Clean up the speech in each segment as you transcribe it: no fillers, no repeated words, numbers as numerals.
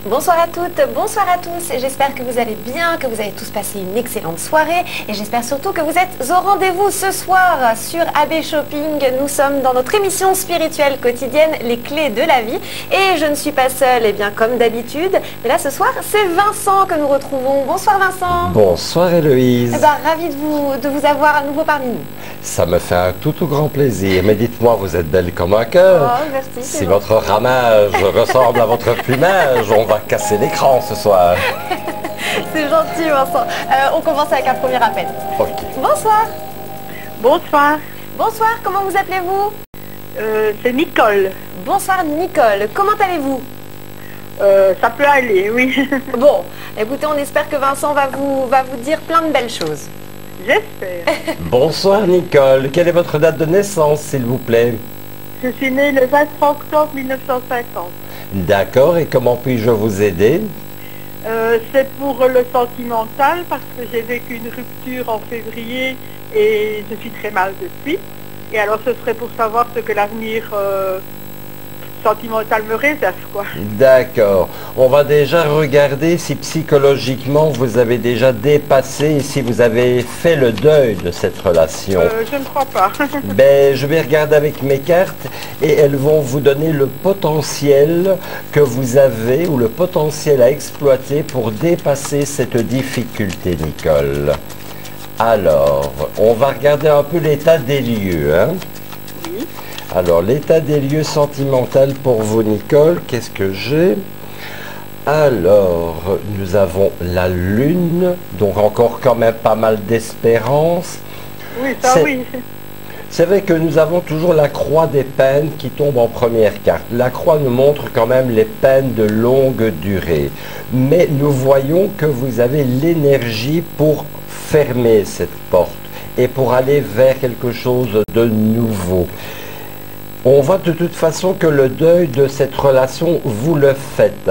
Bonsoir à toutes, bonsoir à tous, j'espère que vous allez bien, que vous avez tous passé une excellente soirée et j'espère surtout que vous êtes au rendez-vous ce soir sur AB Shopping. Nous sommes dans notre émission spirituelle quotidienne, les clés de la vie, et je ne suis pas seule, et bien comme d'habitude, mais là ce soir c'est Vincent que nous retrouvons. Bonsoir Vincent. Bonsoir Héloïse. Ravi de vous avoir à nouveau parmi nous. Ça me fait un tout grand plaisir, mais dites-moi, vous êtes belle comme un cœur. Oh, merci. Si votre ramage ressemble à votre plumage, on va casser l'écran ce soir. C'est gentil Vincent. On commence avec un premier appel. Ok. Bonsoir. Bonsoir. Bonsoir, comment vous appelez-vous? C'est Nicole. Bonsoir Nicole, comment allez-vous? Ça peut aller, oui. Bon, écoutez, on espère que Vincent va vous dire plein de belles choses. J'espère. Bonsoir Nicole, quelle est votre date de naissance s'il vous plaît? Je suis née le 23 octobre 1950. D'accord, et comment puis-je vous aider? C'est pour le sentimental parce que j'ai vécu une rupture en février et je suis très mal depuis. Et alors ce serait pour savoir ce que l'avenir sentimental me réserve, quoi. D'accord. On va déjà regarder si psychologiquement vous avez déjà dépassé et si vous avez fait le deuil de cette relation. Je ne crois pas. Ben, je vais regarder avec mes cartes et elles vont vous donner le potentiel que vous avez ou le potentiel à exploiter pour dépasser cette difficulté, Nicole. Alors, on va regarder un peu l'état des lieux, hein? Oui. Alors, l'état des lieux sentimental pour vous, Nicole, qu'est-ce que j'ai? Alors, nous avons la lune, donc encore quand même pas mal d'espérance. Oui, ça oui. C'est vrai que nous avons toujours la croix des peines qui tombe en première carte. La croix nous montre quand même les peines de longue durée. Mais nous voyons que vous avez l'énergie pour fermer cette porte et pour aller vers quelque chose de nouveau. On voit de toute façon que le deuil de cette relation, vous le faites.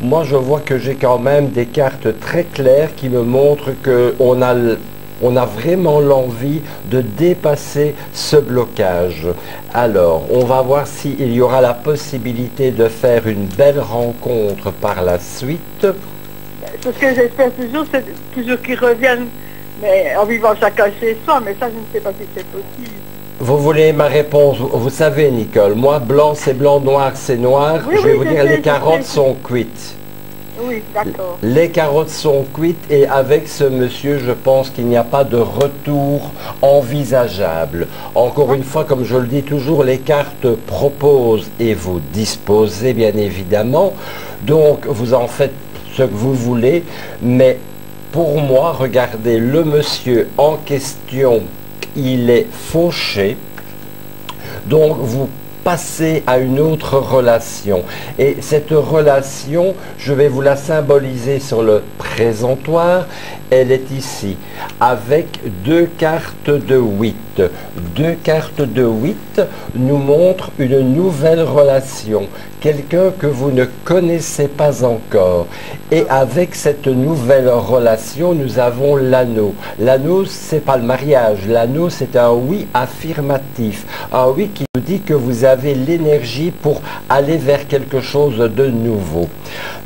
Moi, je vois que j'ai quand même des cartes très claires qui me montrent qu'on a vraiment l'envie de dépasser ce blocage. Alors, on va voir s'il y aura la possibilité de faire une belle rencontre par la suite. Ce que j'espère toujours, c'est toujours qu'ils reviennent, mais en vivant chacun chez soi, mais ça, je ne sais pas si c'est possible. Vous voulez ma réponse? Vous savez, Nicole, moi, blanc c'est blanc, noir c'est noir. Oui, je vais oui, vous dire, les carottes sont cuites. Oui, d'accord. Les carottes sont cuites et avec ce monsieur, je pense qu'il n'y a pas de retour envisageable. Encore une fois, comme je le dis toujours, les cartes proposent et vous disposez, bien évidemment. Donc, vous en faites ce que vous voulez. Mais pour moi, regardez, le monsieur en question, il est fauché, donc vous passez à une autre relation. Et cette relation, je vais vous la symboliser sur le présentoir. Elle est ici, avec deux cartes de 8. Deux cartes de 8 nous montrent une nouvelle relation. Quelqu'un que vous ne connaissez pas encore. Et avec cette nouvelle relation, nous avons l'anneau. L'anneau, c'est pas le mariage. L'anneau, c'est un oui affirmatif. Un oui qui nous dit que vous avez l'énergie pour aller vers quelque chose de nouveau.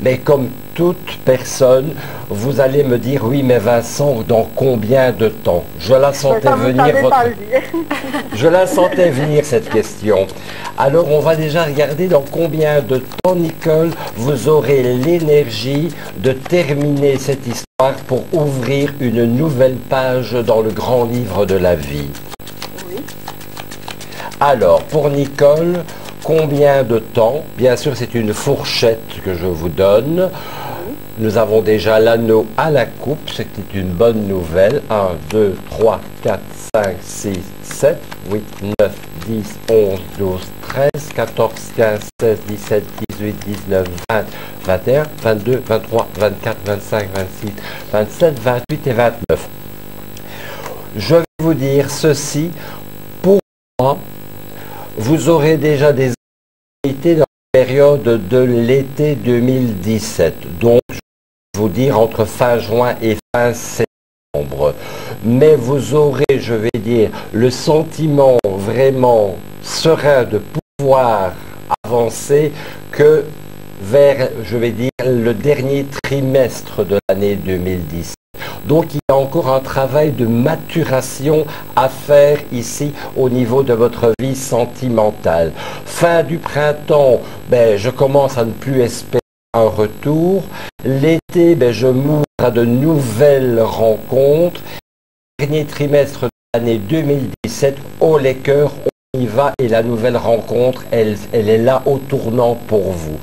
Mais comme toute personne, vous allez me dire, oui, mais Vincent, dans combien de temps? Je la sentais venir. Je la sentais venir, cette question. Alors, on va déjà regarder dans combien de temps, Nicole, vous aurez l'énergie de terminer cette histoire pour ouvrir une nouvelle page dans le grand livre de la vie. Oui. Alors, pour Nicole, combien de temps? Bien sûr, c'est une fourchette que je vous donne. Nous avons déjà l'anneau à la coupe, c'est une bonne nouvelle. 1, 2, 3, 4, 5, 6, 7, 8, 9, 10, 11, 12, 13, 14, 15, 16, 17, 18, 19, 20, 21, 22, 23, 24, 25, 26, 27, 28 et 29. Je vais vous dire ceci, pour moi, vous aurez déjà des activités dans la période de l'été 2017. Donc, je vais vous dire entre fin juin et fin septembre. Mais vous aurez, je vais dire, le sentiment vraiment serein de pouvoir avancer que vers, je vais dire, le dernier trimestre de l'année 2017. Donc il y a encore un travail de maturation à faire ici au niveau de votre vie sentimentale. Fin du printemps, je commence à ne plus espérer un retour. L'été, je m'ouvre à de nouvelles rencontres. Dernier trimestre de l'année 2017, oh les cœurs, on y va et la nouvelle rencontre, elle est là au tournant pour vous.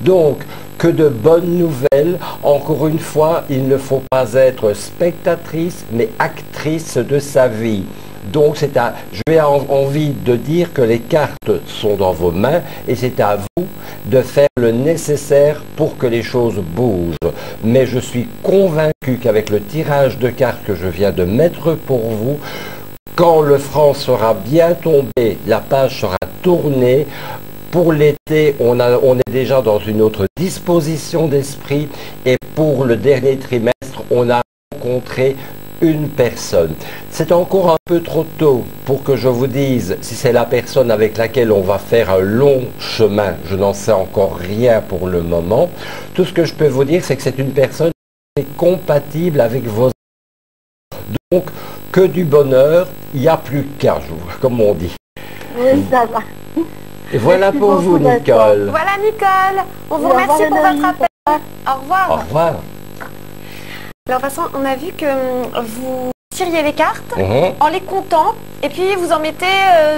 Donc, que de bonnes nouvelles. Encore une fois, il ne faut pas être spectatrice, mais actrice de sa vie. Donc, j'ai envie de dire que les cartes sont dans vos mains et c'est à vous de faire le nécessaire pour que les choses bougent. Mais je suis convaincu qu'avec le tirage de cartes que je viens de mettre pour vous, quand le franc sera bien tombé, la page sera tournée. Pour l'été, on est déjà dans une autre disposition d'esprit et pour le dernier trimestre, on a rencontré une personne. C'est encore un peu trop tôt pour que je vous dise si c'est la personne avec laquelle on va faire un long chemin. Je n'en sais encore rien pour le moment. Tout ce que je peux vous dire, c'est que c'est une personne qui est compatible avec vos... Donc, que du bonheur, il n'y a plus qu'un jour, comme on dit. Oui, ça va. Et voilà pour vous, Nicole. Voilà, Nicole. On vous remercie pour votre appel. Au revoir. Au revoir. Alors, Vincent, on a vu que vous tiriez les cartes en les comptant et puis vous en mettez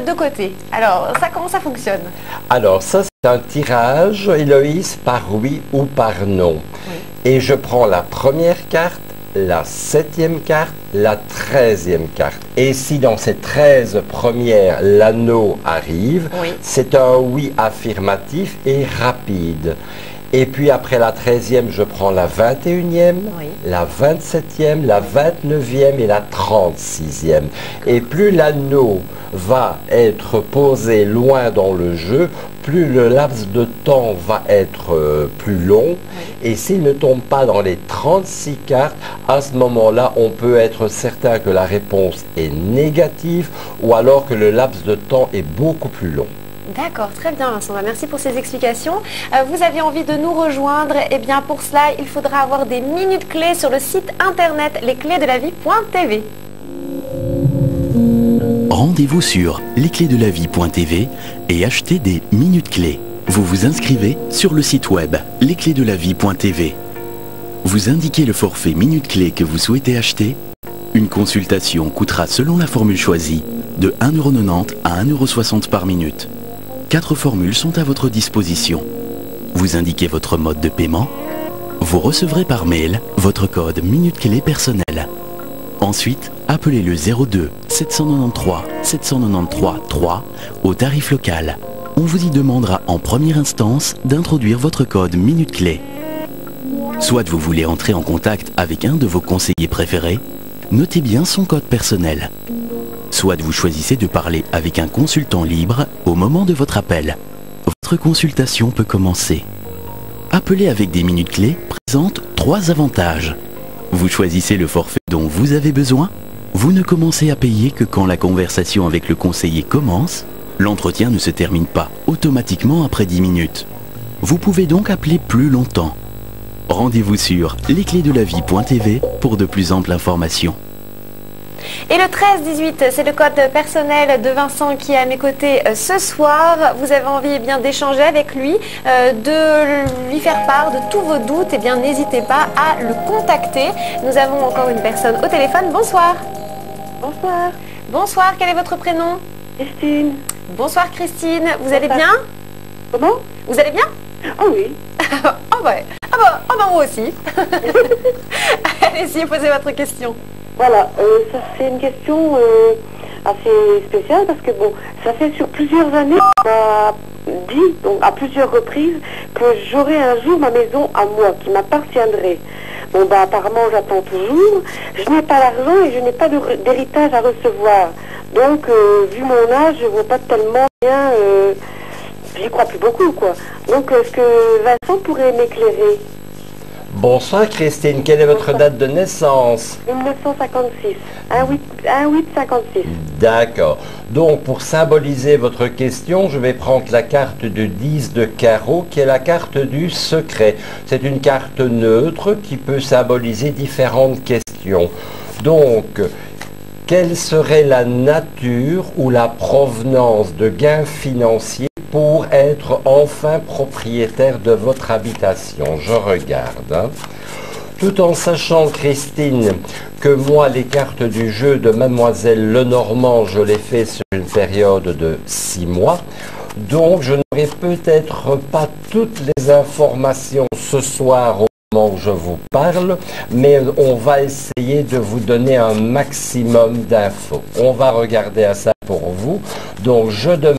de côté. Alors, ça, comment ça fonctionne? Alors, ça, c'est un tirage, Héloïse, par oui ou par non. Oui. Et je prends la première carte, la 7e carte, la 13e carte. Et si dans ces 13 premières, l'anneau arrive, c'est un oui affirmatif et rapide. Et puis après la 13e, je prends la 21e, la 27e, la 29e et la 36e. Et plus l'anneau va être posé loin dans le jeu, plus le laps de temps va être plus long. Et s'il ne tombe pas dans les 36 cartes, à ce moment-là, on peut être certain que la réponse est négative ou alors que le laps de temps est beaucoup plus long. D'accord, très bien Vincent, merci pour ces explications. Vous aviez envie de nous rejoindre, et bien pour cela, il faudra avoir des minutes clés sur le site internet lesclésdelavie.tv. Rendez-vous sur lesclésdelavie.tv et achetez des minutes clés. Vous vous inscrivez sur le site web lesclésdelavie.tv. Vous indiquez le forfait minutes clés que vous souhaitez acheter. Une consultation coûtera selon la formule choisie de 1,90 € à 1,60 € par minute. 4 formules sont à votre disposition. Vous indiquez votre mode de paiement. Vous recevrez par mail votre code minute clé personnel. Ensuite, appelez le 02 793 793 3 au tarif local. On vous y demandera en première instance d'introduire votre code minute clé. Soit vous voulez entrer en contact avec un de vos conseillers préférés, notez bien son code personnel. Soit vous choisissez de parler avec un consultant libre au moment de votre appel. Votre consultation peut commencer. Appeler avec des minutes clés présente 3 avantages. Vous choisissez le forfait dont vous avez besoin. Vous ne commencez à payer que quand la conversation avec le conseiller commence. L'entretien ne se termine pas automatiquement après 10 minutes. Vous pouvez donc appeler plus longtemps. Rendez-vous sur lesclésdelavie.tv pour de plus amples informations. Et le 13-18, c'est le code personnel de Vincent qui est à mes côtés ce soir. Vous avez envie d'échanger avec lui, de lui faire part de tous vos doutes. Eh bien, n'hésitez pas à le contacter. Nous avons encore une personne au téléphone. Bonsoir. Bonsoir. Bonsoir, quel est votre prénom? Christine. Bonsoir Christine, vous allez bien? Comment? Vous allez bien? Ah oui. Oh ouais. Ah bah moi aussi. Allez-y, posez votre question. Voilà, ça c'est une question assez spécial parce que bon, ça fait sur plusieurs années qu'on m'a dit, donc à plusieurs reprises, que j'aurais un jour ma maison à moi, qui m'appartiendrait. Bon, bah apparemment j'attends toujours, je n'ai pas l'argent et je n'ai pas d'héritage à recevoir. Donc, vu mon âge, je ne vois pas tellement bien, j'y crois plus beaucoup, quoi. Donc, est-ce que Vincent pourrait m'éclairer? Bonsoir Christine, quelle est votre date de naissance? 1956, 1-8-56. D'accord. Donc pour symboliser votre question, je vais prendre la carte du 10 de carreau qui est la carte du secret. C'est une carte neutre qui peut symboliser différentes questions. Donc, quelle serait la nature ou la provenance de gains financiers pour être enfin propriétaire de votre habitation? Je regarde. Hein. Tout en sachant, Christine, que moi, les cartes du jeu de Mademoiselle Lenormand, je les fais sur une période de 6 mois. Donc, je n'aurai peut-être pas toutes les informations ce soir au moment où je vous parle, mais on va essayer de vous donner un maximum d'infos. On va regarder à ça pour vous. Donc, je demande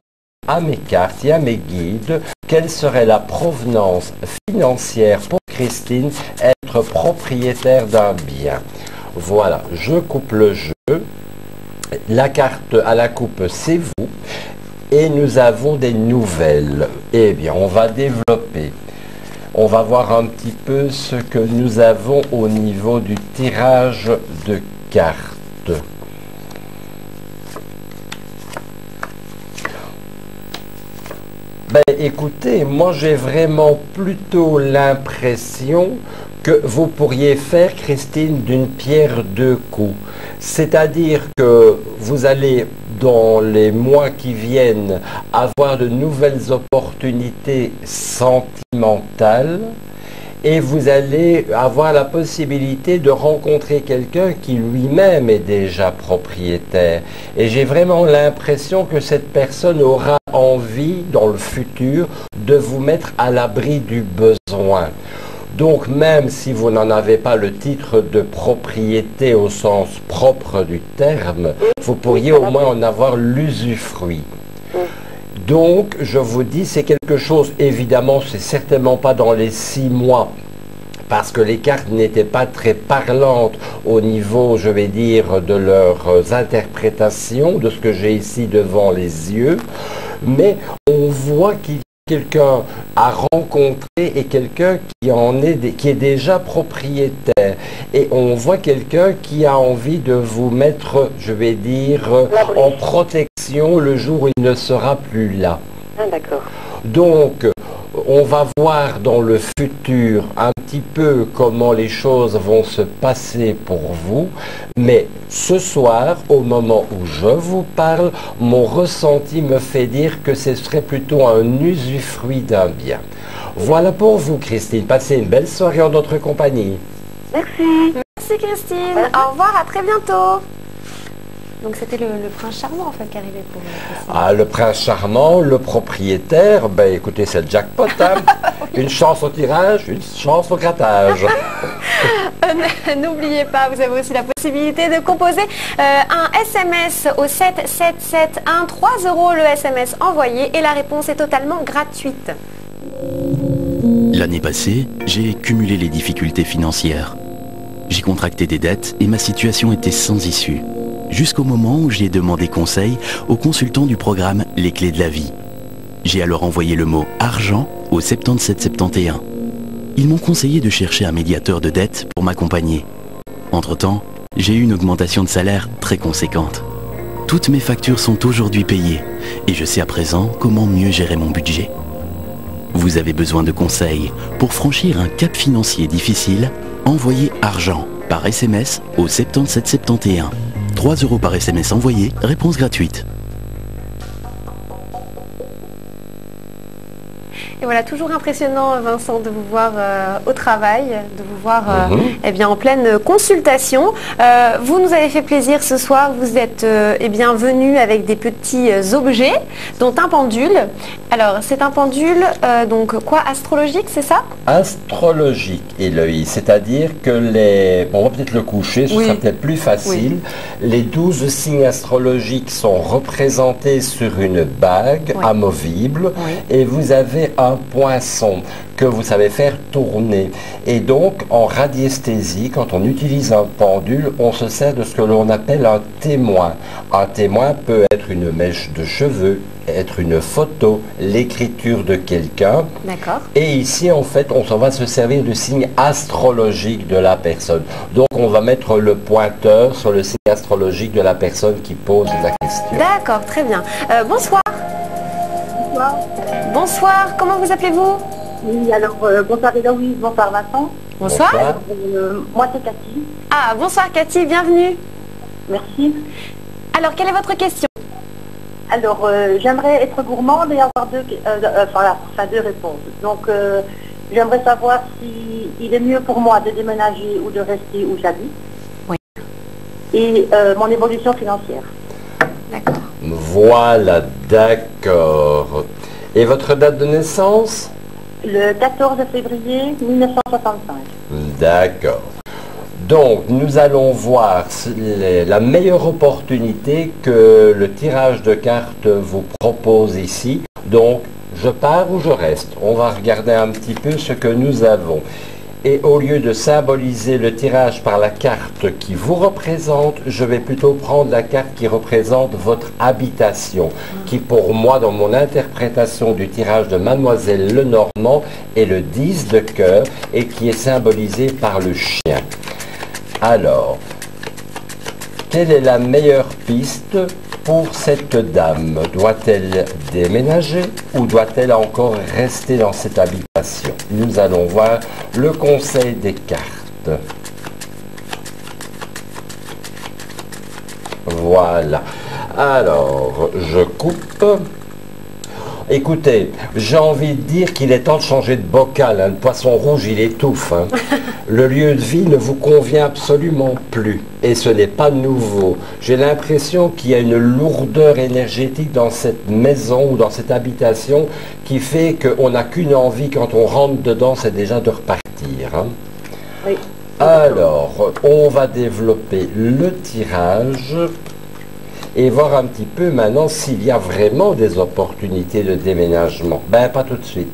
à mes cartes et à mes guides quelle serait la provenance financière pour Christine être propriétaire d'un bien. Voilà, je coupe le jeu. La carte à la coupe, c'est vous. Et nous avons des nouvelles. Eh bien, on va développer. On va voir un petit peu ce que nous avons au niveau du tirage de cartes. Ben écoutez, moi j'ai vraiment plutôt l'impression que vous pourriez faire, Christine, d'une pierre deux coups. C'est-à-dire que vous allez, dans les mois qui viennent, avoir de nouvelles opportunités sentimentales et vous allez avoir la possibilité de rencontrer quelqu'un qui lui-même est déjà propriétaire. Et j'ai vraiment l'impression que cette personne aura envie, dans le futur, de vous mettre à l'abri du besoin. Donc même si vous n'en avez pas le titre de propriété au sens propre du terme, vous pourriez au moins en avoir l'usufruit. Donc je vous dis, c'est quelque chose, évidemment, c'est certainement pas dans les 6 mois, parce que les cartes n'étaient pas très parlantes au niveau, je vais dire, de leurs interprétations, de ce que j'ai ici devant les yeux, mais on voit qu'il quelqu'un à rencontrer et quelqu'un qui est déjà propriétaire. Et on voit quelqu'un qui a envie de vous mettre, je vais dire, en protection le jour où il ne sera plus là. Ah, d'accord. Donc, on va voir dans le futur un petit peu comment les choses vont se passer pour vous, mais ce soir, au moment où je vous parle, mon ressenti me fait dire que ce serait plutôt un usufruit d'un bien. Voilà pour vous, Christine. Passez une belle soirée en notre compagnie. Merci. Merci Christine. Au revoir, à très bientôt. Donc c'était le prince charmant en fait qui arrivait pour Christine. Ah, le prince charmant, le propriétaire, ben écoutez, c'est le jackpot, hein. Une chance au tirage, une chance au grattage. N'oubliez pas, vous avez aussi la possibilité de composer un SMS au 7771, 3 € le SMS envoyé et la réponse est totalement gratuite. L'année passée, j'ai cumulé les difficultés financières. J'ai contracté des dettes et ma situation était sans issue. Jusqu'au moment où j'ai demandé conseil aux consultants du programme Les Clés de la Vie. J'ai alors envoyé le mot « argent » au 7771. Ils m'ont conseillé de chercher un médiateur de dette pour m'accompagner. Entre-temps, j'ai eu une augmentation de salaire très conséquente. Toutes mes factures sont aujourd'hui payées et je sais à présent comment mieux gérer mon budget. Vous avez besoin de conseils pour franchir un cap financier difficile? Envoyez « argent » par SMS au 7771. 3 € par SMS envoyé, réponse gratuite. Et voilà, toujours impressionnant Vincent de vous voir au travail, de vous voir eh bien, en pleine consultation. Vous nous avez fait plaisir ce soir, vous êtes eh bien, venu avec des petits objets, dont un pendule. Alors, c'est un pendule, donc quoi, astrologique, c'est ça? Astrologique, Héloïse, c'est-à-dire que on va peut-être le coucher, ce sera peut-être plus facile. Les 12 signes astrologiques sont représentés sur une bague amovible et vous avez un poinçon que vous savez faire tourner. Et donc, en radiesthésie, quand on utilise un pendule, on se sert de ce que l'on appelle un témoin. Un témoin peut être une mèche de cheveux, être une photo, l'écriture de quelqu'un. D'accord. Et ici, en fait, on s'en va se servir du signe astrologique de la personne. Donc, on va mettre le pointeur sur le signe astrologique de la personne qui pose la question. D'accord, très bien. Bonsoir. Bonsoir. Bonsoir, comment vous appelez-vous? Oui, alors, bonsoir Héloïse, bonsoir Vincent. Bonsoir. Moi, c'est Cathy. Ah, bonsoir Cathy, bienvenue. Merci. Alors, quelle est votre question? Alors, j'aimerais être gourmande et avoir deux réponses. Donc, j'aimerais savoir si il est mieux pour moi de déménager ou de rester où j'habite. Oui. Et mon évolution financière. D'accord. Voilà, d'accord. Et votre date de naissance? Le 14 février 1965. D'accord. Donc, nous allons voir la meilleure opportunité que le tirage de cartes vous propose ici. Donc, je pars ou je reste. On va regarder un petit peu ce que nous avons. Et au lieu de symboliser le tirage par la carte qui vous représente, je vais plutôt prendre la carte qui représente votre habitation, qui pour moi, dans mon interprétation du tirage de Mademoiselle Lenormand, est le 10 de cœur et qui est symbolisé par le chien. Alors, quelle est la meilleure piste pour cette dame? Doit-elle déménager ou doit-elle encore rester dans cette habitation? Nous allons voir le conseil des cartes. Voilà. Alors, je coupe. Écoutez, j'ai envie de dire qu'il est temps de changer de bocal. Le poisson rouge, il étouffe. Le lieu de vie ne vous convient absolument plus. Et ce n'est pas nouveau. J'ai l'impression qu'il y a une lourdeur énergétique dans cette maison ou dans cette habitation qui fait qu'on n'a qu'une envie quand on rentre dedans, c'est déjà de repartir. Oui. Alors, on va développer le tirage et voir un petit peu maintenant s'il y a vraiment des opportunités de déménagement. Ben, pas tout de suite.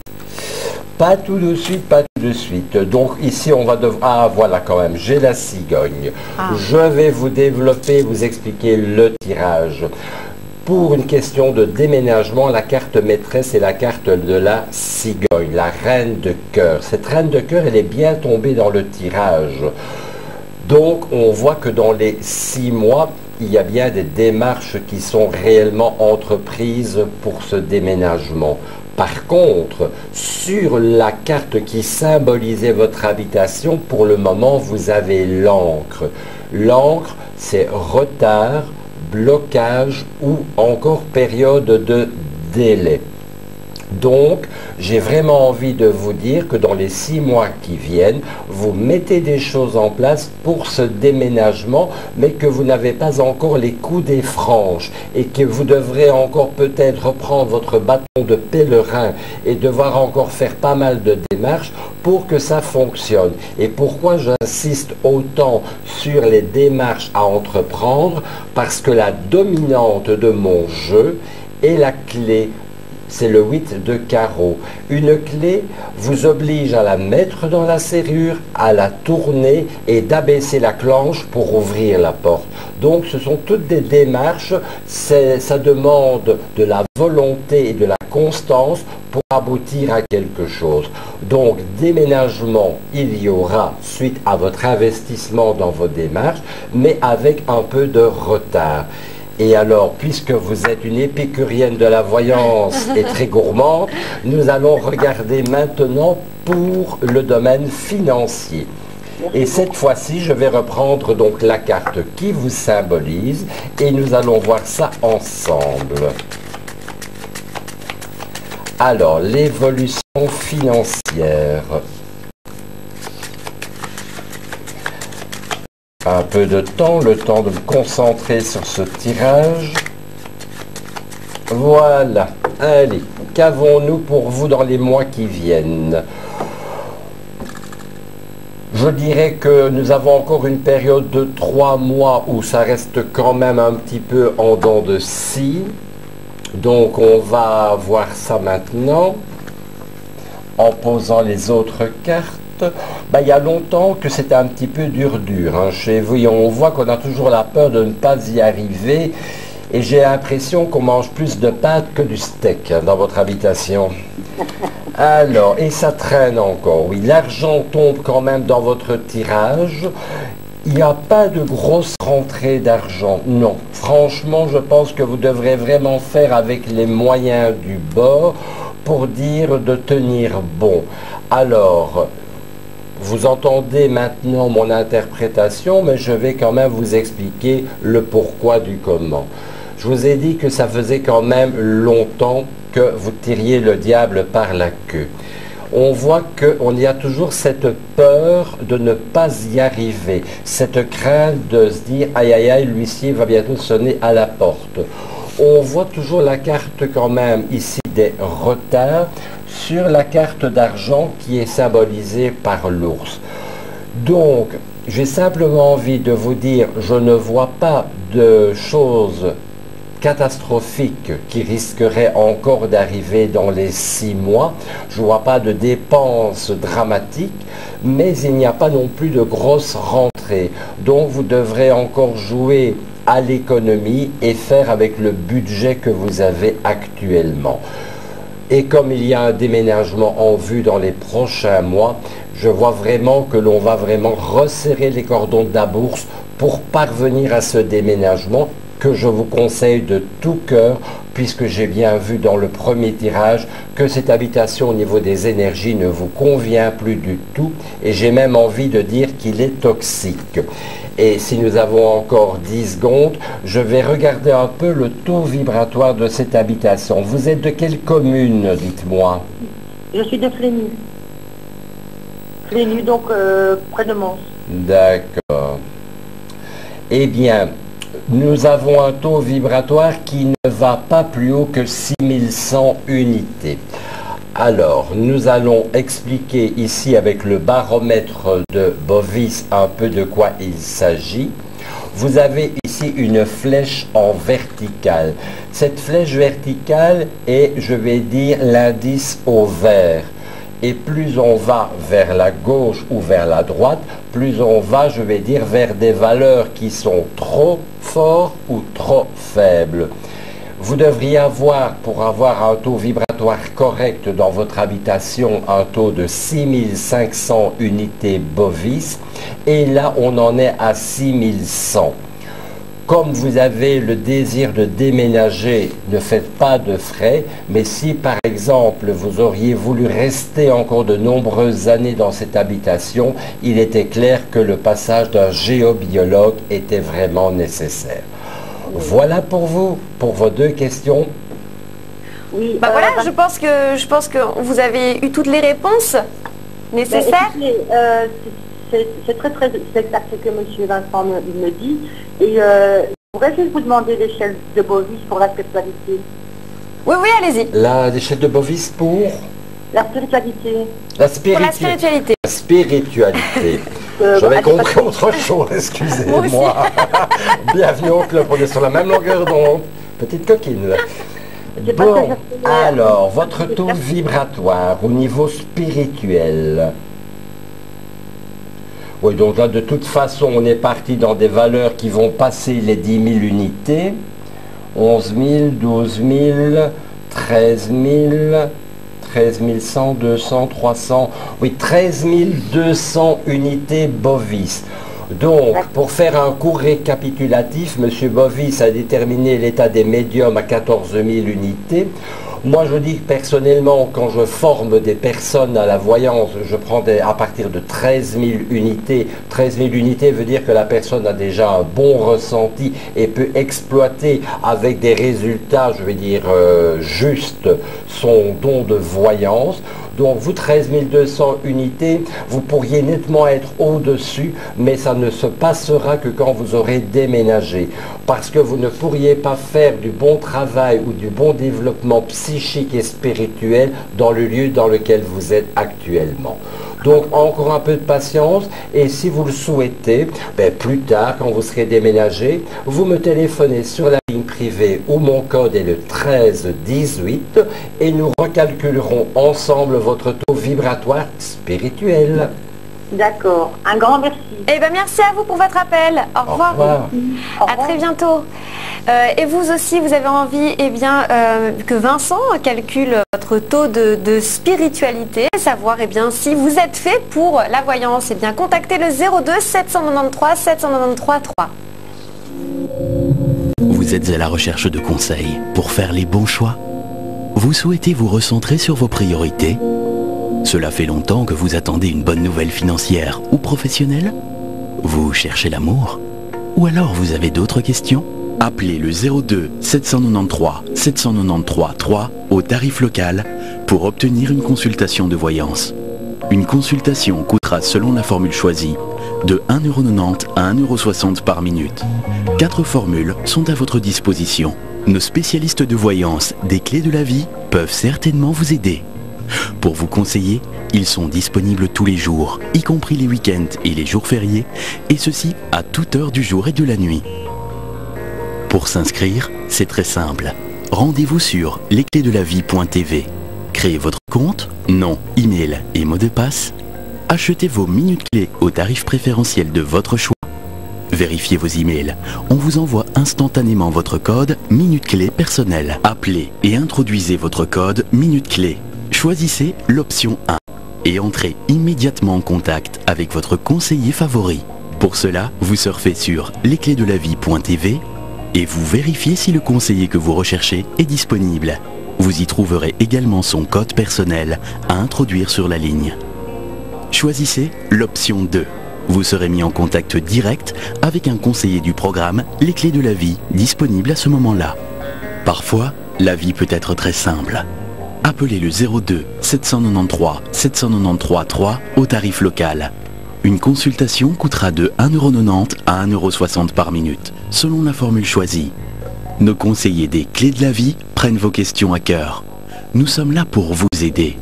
Pas tout de suite, pas tout de suite. Donc ici, on va devoir... Ah, voilà quand même, j'ai la cigogne. Je vais vous développer, vous expliquer le tirage. Pour une question de déménagement, la carte maîtresse est la carte de la cigogne, la reine de cœur. Cette reine de cœur, elle est bien tombée dans le tirage. Donc, on voit que dans les 6 mois, il y a bien des démarches qui sont réellement entreprises pour ce déménagement. Par contre, sur la carte qui symbolisait votre habitation, pour le moment, vous avez l'encre. L'encre, c'est retard, blocage ou encore période de délai. Donc, j'ai vraiment envie de vous dire que dans les 6 mois qui viennent, vous mettez des choses en place pour ce déménagement, mais que vous n'avez pas encore les coudées franches et que vous devrez encore peut-être reprendre votre bâton de pèlerin et devoir encore faire pas mal de démarches pour que ça fonctionne. Et pourquoi j'insiste autant sur les démarches à entreprendre? Parce que la dominante de mon jeu est la clé. C'est le 8 de carreau. Une clé vous oblige à la mettre dans la serrure, à la tourner et d'abaisser la clenche pour ouvrir la porte. Donc ce sont toutes des démarches, ça demande de la volonté et de la constance pour aboutir à quelque chose. Donc déménagement, il y aura suite à votre investissement dans vos démarches, mais avec un peu de retard. Et alors, puisque vous êtes une épicurienne de la voyance et très gourmande, nous allons regarder maintenant pour le domaine financier. Et cette fois-ci, je vais reprendre donc la carte qui vous symbolise et nous allons voir ça ensemble. Alors, l'évolution financière. Un peu de temps, le temps de me concentrer sur ce tirage. Voilà, allez. qu'avons-nous pour vous dans les mois qui viennent? Je dirais que nous avons encore une période de 3 mois où ça reste quand même un petit peu en dents de scie. Donc on va voir ça maintenant en posant les autres cartes. Ben, il y a longtemps que c'était un petit peu dur hein, chez vous. Et on voit qu'on a toujours la peur de ne pas y arriver. Et j'ai l'impression qu'on mange plus de pâtes que du steak hein, dans votre habitation. Alors, et ça traîne encore. Oui, l'argent tombe quand même dans votre tirage. Il n'y a pas de grosse rentrée d'argent. Non, franchement, je pense que vous devrez vraiment faire avec les moyens du bord pour dire de tenir bon. Alors, vous entendez maintenant mon interprétation, mais je vais quand même vous expliquer le pourquoi du comment. Je vous ai dit que ça faisait quand même longtemps que vous tiriez le diable par la queue. On voit qu'on y a toujours cette peur de ne pas y arriver, cette crainte de se dire « aïe aïe aïe, l'huissier va bientôt sonner à la porte ». On voit toujours la carte quand même ici des retards sur la carte d'argent qui est symbolisée par l'ours. Donc, j'ai simplement envie de vous dire, je ne vois pas de choses catastrophiques qui risqueraient encore d'arriver dans les 6 mois. Je ne vois pas de dépenses dramatiques, mais il n'y a pas non plus de grosses rentrées. Donc, vous devrez encore jouer à l'économie et faire avec le budget que vous avez actuellement. Et comme il y a un déménagement en vue dans les prochains mois, je vois vraiment que l'on va vraiment resserrer les cordons de la bourse pour parvenir à ce déménagement que je vous conseille de tout cœur, puisque j'ai bien vu dans le premier tirage que cette habitation au niveau des énergies ne vous convient plus du tout, et j'ai même envie de dire qu'il est toxique. Et si nous avons encore 10 secondes, je vais regarder un peu le taux vibratoire de cette habitation. Vous êtes de quelle commune, dites-moi? Je suis de Flény. Flény, donc près de Mons. D'accord. Eh bien, nous avons un taux vibratoire qui ne va pas plus haut que 6100 unités. Alors, nous allons expliquer ici avec le baromètre de Bovis un peu de quoi il s'agit. Vous avez ici une flèche en verticale. Cette flèche verticale est, je vais dire, l'indice au vert. Et plus on va vers la gauche ou vers la droite, plus on va, je vais dire, vers des valeurs qui sont trop fortes ou trop faibles. Vous devriez avoir, pour avoir un taux vibratoire correct dans votre habitation, un taux de 6500 unités Bovis. Et là, on en est à 6100. Comme vous avez le désir de déménager, ne faites pas de frais, mais si par exemple vous auriez voulu rester encore de nombreuses années dans cette habitation, il était clair que le passage d'un géobiologue était vraiment nécessaire. Voilà pour vous, pour vos 2 questions. Oui, Bah voilà, je pense que vous avez eu toutes les réponses nécessaires. C'est très exact ce que M. Vincent me dit. Et je pourrais juste vous demander l'échelle de Bovis pour la spiritualité. Oui, oui, allez-y. L'échelle de Bovis pour La spiritualité. la Pour la spiritualité. La spiritualité. J'avais compris autre chose, excusez-moi. Bienvenue au club, on est sur la même longueur d'onde. Petite coquine. Bon, alors, votre taux vibratoire au niveau spirituel. Oui, donc là, de toute façon, on est parti dans des valeurs qui vont passer les 10 000 unités. 11 000, 12 000, 13 000, 13 100, 200, 300. Oui, 13 200 unités Bovis. Donc, pour faire un court récapitulatif, M. Bovis a déterminé l'état des médiums à 14 000 unités. Moi, je dis que personnellement, quand je forme des personnes à la voyance, je prends à partir de 13 000 unités. 13 000 unités veut dire que la personne a déjà un bon ressenti et peut exploiter avec des résultats, je vais dire, justes, son don de voyance. Donc vous, 13 200 unités, vous pourriez nettement être au-dessus, mais ça ne se passera que quand vous aurez déménagé. Parce que vous ne pourriez pas faire du bon travail ou du bon développement psychique et spirituel dans le lieu dans lequel vous êtes actuellement. Donc encore un peu de patience, et si vous le souhaitez, plus tard quand vous serez déménagé, vous me téléphonez sur la ligne privée où mon code est le 1318 et nous recalculerons ensemble votre taux vibratoire spirituel. D'accord. Un grand merci. Eh bien, merci à vous pour votre appel. Au revoir. Au revoir. À très bientôt. Et vous aussi, vous avez envie que Vincent calcule votre taux de spiritualité, savoir si vous êtes fait pour la voyance. Contactez le 02 793 793 3. Vous êtes à la recherche de conseils pour faire les bons choix? Vous souhaitez vous recentrer sur vos priorités? Cela fait longtemps que vous attendez une bonne nouvelle financière ou professionnelle? Vous cherchez l'amour? Ou alors vous avez d'autres questions? Appelez le 02 793 793 3 au tarif local pour obtenir une consultation de voyance. Une consultation coûtera, selon la formule choisie, de 1,90 € à 1,60 € par minute. 4 formules sont à votre disposition. Nos spécialistes de voyance des clés de la vie peuvent certainement vous aider. Pour vous conseiller, ils sont disponibles tous les jours, y compris les week-ends et les jours fériés, et ceci à toute heure du jour et de la nuit. Pour s'inscrire, c'est très simple. Rendez-vous sur lesclésdelavie.tv. Créez votre compte, nom, email et mot de passe. Achetez vos minutes clés au tarif préférentiel de votre choix. Vérifiez vos emails. On vous envoie instantanément votre code Minute Clé personnel. Appelez et introduisez votre code Minute Clé. Choisissez l'option 1 et entrez immédiatement en contact avec votre conseiller favori. Pour cela, vous surfez sur lesclésdelavie.tv et vous vérifiez si le conseiller que vous recherchez est disponible. Vous y trouverez également son code personnel à introduire sur la ligne. Choisissez l'option 2. Vous serez mis en contact direct avec un conseiller du programme Les Clés de la Vie, disponible à ce moment-là. Parfois, la vie peut être très simple. Appelez le 02 793 793 3 au tarif local. Une consultation coûtera de 1,90 € à 1,60 € par minute, selon la formule choisie. Nos conseillers des Clés de la Vie prennent vos questions à cœur. Nous sommes là pour vous aider.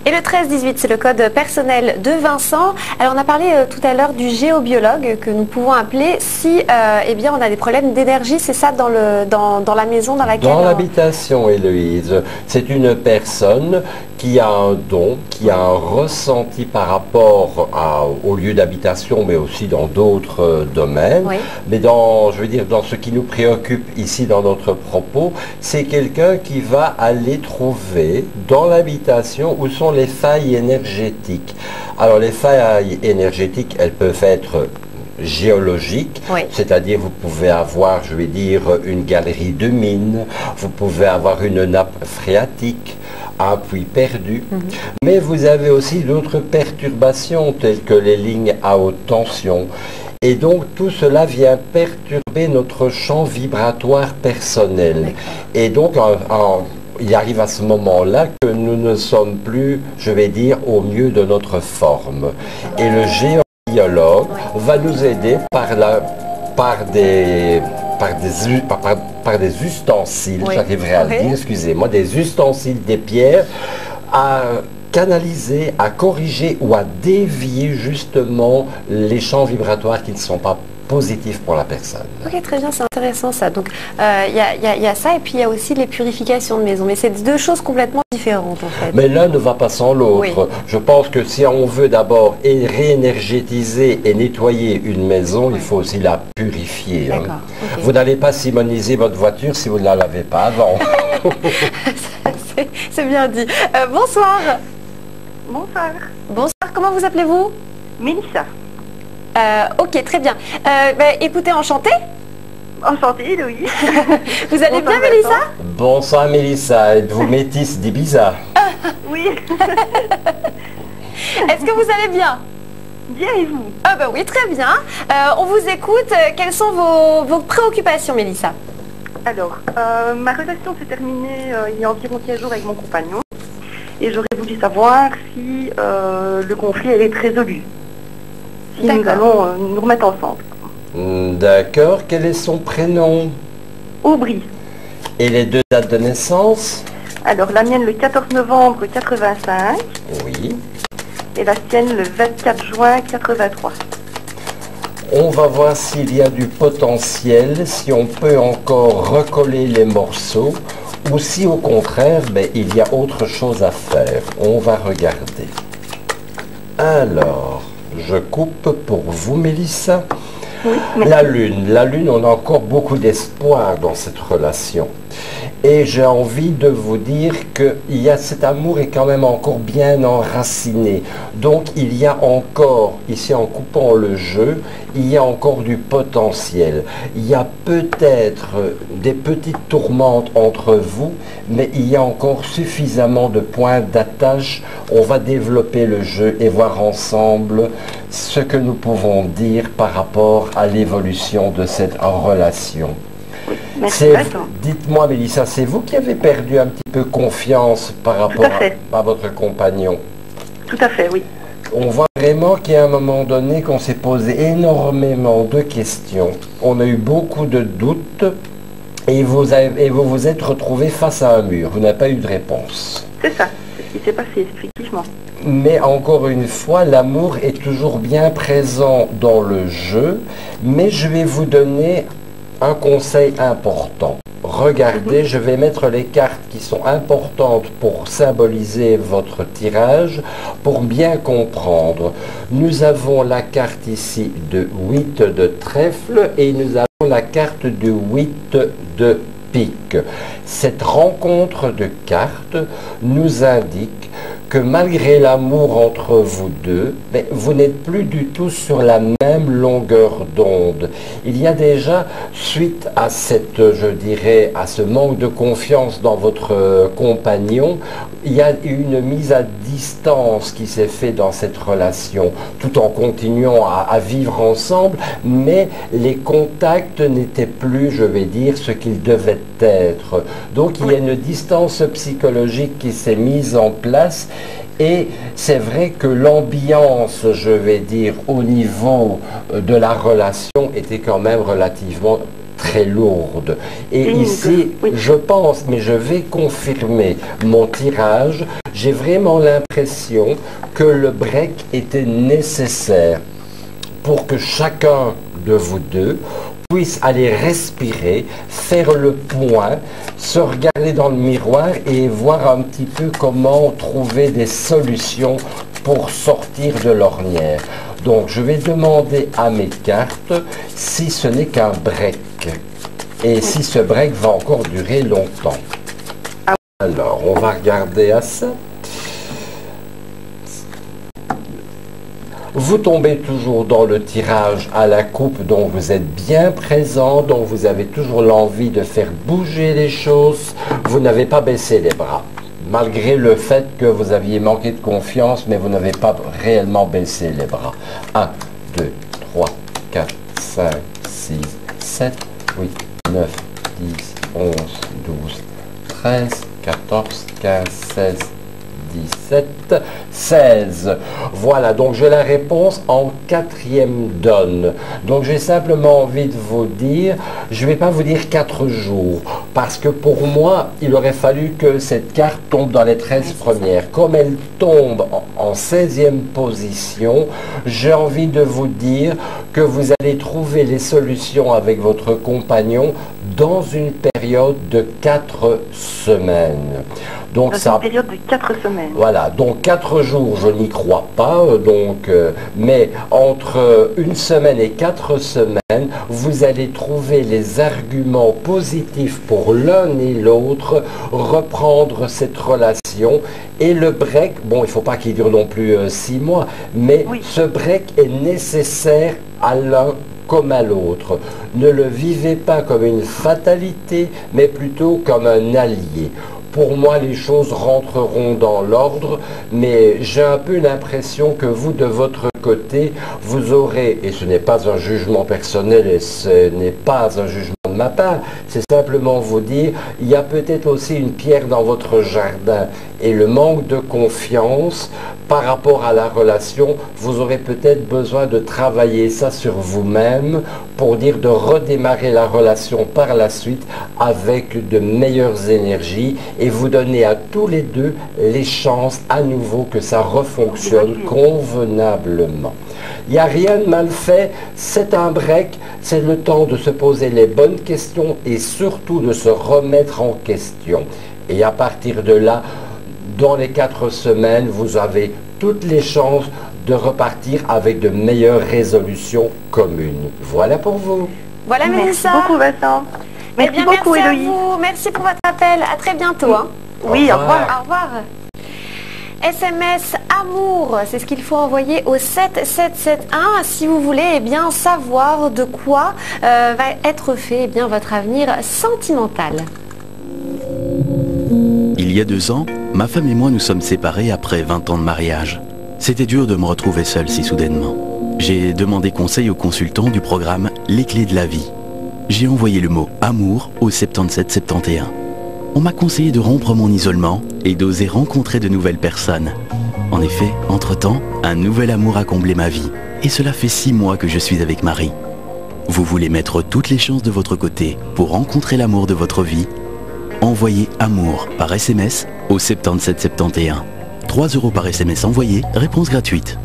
Et le 1318, c'est le code personnel de Vincent. Alors on a parlé tout à l'heure du géobiologue que nous pouvons appeler si on a des problèmes d'énergie, c'est ça dans la maison dans laquelle... Dans l'habitation, Héloïse, c'est une personne qui a un don, qui a un ressenti par rapport au lieu d'habitation, mais aussi dans d'autres domaines. Oui. Mais dans ce qui nous préoccupe ici dans notre propos, c'est quelqu'un qui va aller trouver dans l'habitation où sont les failles énergétiques. Alors les failles énergétiques, elles peuvent être géologiques, oui. C'est-à-dire vous pouvez avoir, une galerie de mines, vous pouvez avoir une nappe phréatique, un puits perdu, mais vous avez aussi d'autres perturbations telles que les lignes à haute tension. Et donc tout cela vient perturber notre champ vibratoire personnel. Et donc il arrive à ce moment-là que nous ne sommes plus, au mieux de notre forme. Et le géobiologue va nous aider par des ustensiles, oui. J'arriverai à le dire, excusez-moi, des ustensiles, des pierres, à canaliser, à corriger ou à dévier justement les champs vibratoires qui ne sont pas positifs pour la personne. Ok, très bien, c'est intéressant ça. Donc il y a ça et puis il y a aussi les purifications de maison. Mais c'est deux choses complètement différentes en fait. Mais l'un ne va pas sans l'autre. Oui. Je pense que si on veut d'abord réénergétiser et nettoyer une maison, il faut aussi la purifier. Hein. Okay. Vous n'allez pas simoniser votre voiture si vous ne la lavez pas avant. C'est bien dit. Bonsoir. Bonsoir. Bonsoir, comment vous appelez-vous? Mélissa. Ok, très bien. Écoutez, enchantée. Enchantée, Héloïse. Vous allez bien, Mélissa? Bonsoir, Mélissa. Êtes-vous métisse d'Ibiza? Oui. Est-ce que vous allez bien? Bien, et vous? Oui, très bien. On vous écoute. Quelles sont vos préoccupations, Mélissa? Alors, ma relation s'est terminée il y a environ 15 jours avec mon compagnon. Et j'aurais voulu savoir si le conflit allait être résolu. Si nous allons nous remettre ensemble. D'accord. Quel est son prénom? Aubry. Et les deux dates de naissance? Alors, la mienne le 14 novembre 85. Oui. Et la sienne le 24 juin 83. On va voir s'il y a du potentiel, si on peut encore recoller les morceaux, ou si au contraire, il y a autre chose à faire. On va regarder. Alors, je coupe pour vous, Mélissa. Oui, la Lune, on a encore beaucoup d'espoir dans cette relation. Et j'ai envie de vous dire que cet amour est quand même encore bien enraciné. Donc il y a encore, ici en coupant le jeu, il y a encore du potentiel. Il y a peut-être des petites tourmentes entre vous, mais il y a encore suffisamment de points d'attache. On va développer le jeu et voir ensemble ce que nous pouvons dire par rapport à l'évolution de cette relation. Dites-moi, Mélissa, c'est vous qui avez perdu un petit peu confiance par rapport à votre compagnon? Tout à fait, oui. On voit vraiment qu'il y a un moment donné qu'on s'est posé énormément de questions. On a eu beaucoup de doutes et vous vous êtes retrouvé face à un mur. Vous n'avez pas eu de réponse. C'est ça, c'est ce qui s'est passé, effectivement. Mais encore une fois, l'amour est toujours bien présent dans le jeu, mais je vais vous donner un conseil important. Regardez, je vais mettre les cartes qui sont importantes pour symboliser votre tirage, pour bien comprendre. Nous avons la carte ici de 8 de trèfle et nous avons la carte de 8 de pique. Cette rencontre de cartes nous indique que malgré l'amour entre vous deux, vous n'êtes plus du tout sur la même longueur d'onde. Il y a déjà, suite à à ce manque de confiance dans votre compagnon, il y a une mise à distance qui s'est faite dans cette relation, tout en continuant à vivre ensemble, mais les contacts n'étaient plus, je vais dire, ce qu'ils devaient être. Donc il y a une distance psychologique qui s'est mise en place. Et c'est vrai que l'ambiance, je vais dire, au niveau de la relation était quand même relativement très lourde. Et ici, je pense, mais je vais confirmer mon tirage, j'ai vraiment l'impression que le break était nécessaire pour que chacun de vous deux puisse aller respirer, faire le point, se regarder dans le miroir et voir un petit peu comment trouver des solutions pour sortir de l'ornière. Donc je vais demander à mes cartes si ce n'est qu'un break et si ce break va encore durer longtemps. Alors on va regarder à ça. Vous tombez toujours dans le tirage à la coupe dont vous êtes bien présent, dont vous avez toujours l'envie de faire bouger les choses. Vous n'avez pas baissé les bras, malgré le fait que vous aviez manqué de confiance, mais vous n'avez pas réellement baissé les bras. 1, 2, 3, 4, 5, 6, 7, 8, 9, 10, 11, 12, 13, 14, 15, 16, 17, 16. Voilà, donc j'ai la réponse en quatrième donne. Donc j'ai simplement envie de vous dire, je ne vais pas vous dire 4 jours, parce que pour moi, il aurait fallu que cette carte tombe dans les 13 premières. Comme elle tombe en 16e position, j'ai envie de vous dire que vous allez trouver les solutions avec votre compagnon dans une période de 4 semaines. Donc dans une période de 4 semaines. Voilà, donc 4 jours, je n'y crois pas, mais entre une semaine et 4 semaines, vous allez trouver les arguments positifs pour l'un et l'autre, reprendre cette relation. Et le break, bon, il ne faut pas qu'il dure non plus 6 mois, mais ce break est nécessaire à l'un comme à l'autre. Ne le vivez pas comme une fatalité, mais plutôt comme un allié. Pour moi, les choses rentreront dans l'ordre, mais j'ai un peu l'impression que vous, de votre côté, vous aurez, et ce n'est pas un jugement personnel et ce n'est pas un jugement de ma part, c'est simplement vous dire, il y a peut-être aussi une pierre dans votre jardin et le manque de confiance par rapport à la relation, vous aurez peut-être besoin de travailler ça sur vous-même pour dire de redémarrer la relation par la suite avec de meilleures énergies et vous donner à tous les deux les chances à nouveau que ça refonctionne convenablement. Il n'y a rien de mal fait, c'est un break, c'est le temps de se poser les bonnes questions et surtout de se remettre en question. Et à partir de là, dans les 4 semaines, vous avez toutes les chances de repartir avec de meilleures résolutions communes. Voilà pour vous. Voilà, Mélissa. Merci beaucoup, Vincent. Merci beaucoup, merci Héloïse. à vous. Merci pour votre appel. À très bientôt. Hein. Oui, au revoir. Au revoir. SMS amour, c'est ce qu'il faut envoyer au 7771 si vous voulez savoir de quoi va être fait votre avenir sentimental. Il y a 2 ans, ma femme et moi nous sommes séparés après 20 ans de mariage. C'était dur de me retrouver seul si soudainement. J'ai demandé conseil au consultant du programme Les Clés de la Vie. J'ai envoyé le mot amour au 7771. On m'a conseillé de rompre mon isolement et d'oser rencontrer de nouvelles personnes. En effet, entre-temps, un nouvel amour a comblé ma vie. Et cela fait 6 mois que je suis avec Marie. Vous voulez mettre toutes les chances de votre côté pour rencontrer l'amour de votre vie? Envoyez amour par SMS au 7771. 3 € par SMS envoyé, réponse gratuite.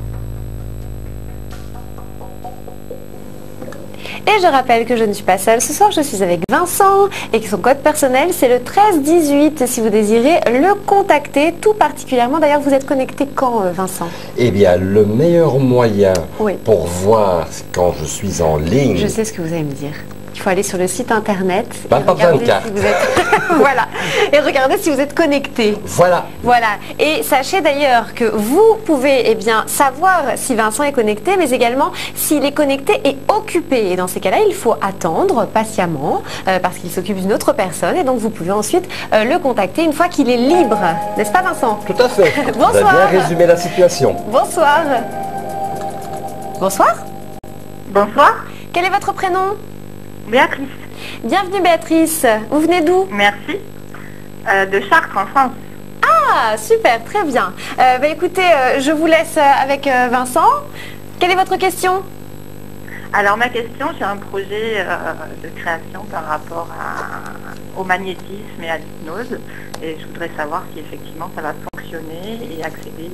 Et je rappelle que je ne suis pas seule ce soir, je suis avec Vincent et que son code personnel c'est le 1318 si vous désirez le contacter tout particulièrement. D'ailleurs, vous êtes connecté quand, Vincent? Eh bien, le meilleur moyen Oui. pour voir quand je suis en ligne... Je sais ce que vous allez me dire. Il faut aller sur le site internet Pas et besoin de regarder carte. si vous êtes... voilà. Et regardez si vous êtes connecté. Voilà. Voilà. Et sachez d'ailleurs que vous pouvez savoir si Vincent est connecté, mais également s'il est connecté et occupé. Et dans ces cas-là, il faut attendre patiemment parce qu'il s'occupe d'une autre personne. Et donc, vous pouvez ensuite le contacter une fois qu'il est libre. N'est-ce pas, Vincent? Tout à fait. Bonsoir. Vous avez bien résumé la situation. Bonsoir. Bonsoir. Bonsoir. Quel est votre prénom? Béatrice. Bienvenue, Béatrice. Vous venez d'où? Merci. De Chartres, en France. Ah, super, très bien. Écoutez, je vous laisse avec Vincent. Quelle est votre question? Alors ma question, j'ai un projet de création par rapport au magnétisme et à l'hypnose. Et je voudrais savoir si effectivement ça va fonctionner et accéder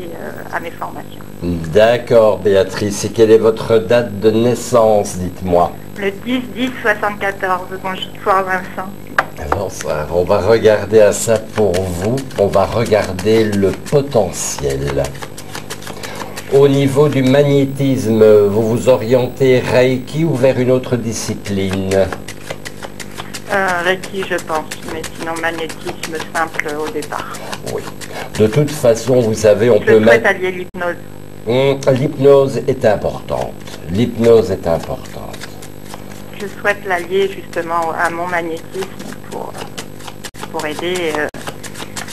à mes formations. D'accord, Béatrice. Et quelle est votre date de naissance, dites-moi? Le 10-10-74, bonsoir Vincent. Bonsoir. On va regarder à ça pour vous. On va regarder le potentiel. Au niveau du magnétisme, vous vous orientez Reiki ou vers une autre discipline? Reiki, je pense, mais sinon magnétisme simple au départ. Oui. De toute façon, vous savez, on peut Je souhaite mettre... allier l'hypnose. L'hypnose est importante. L'hypnose est importante. Je souhaite l'allier justement à mon magnétisme pour aider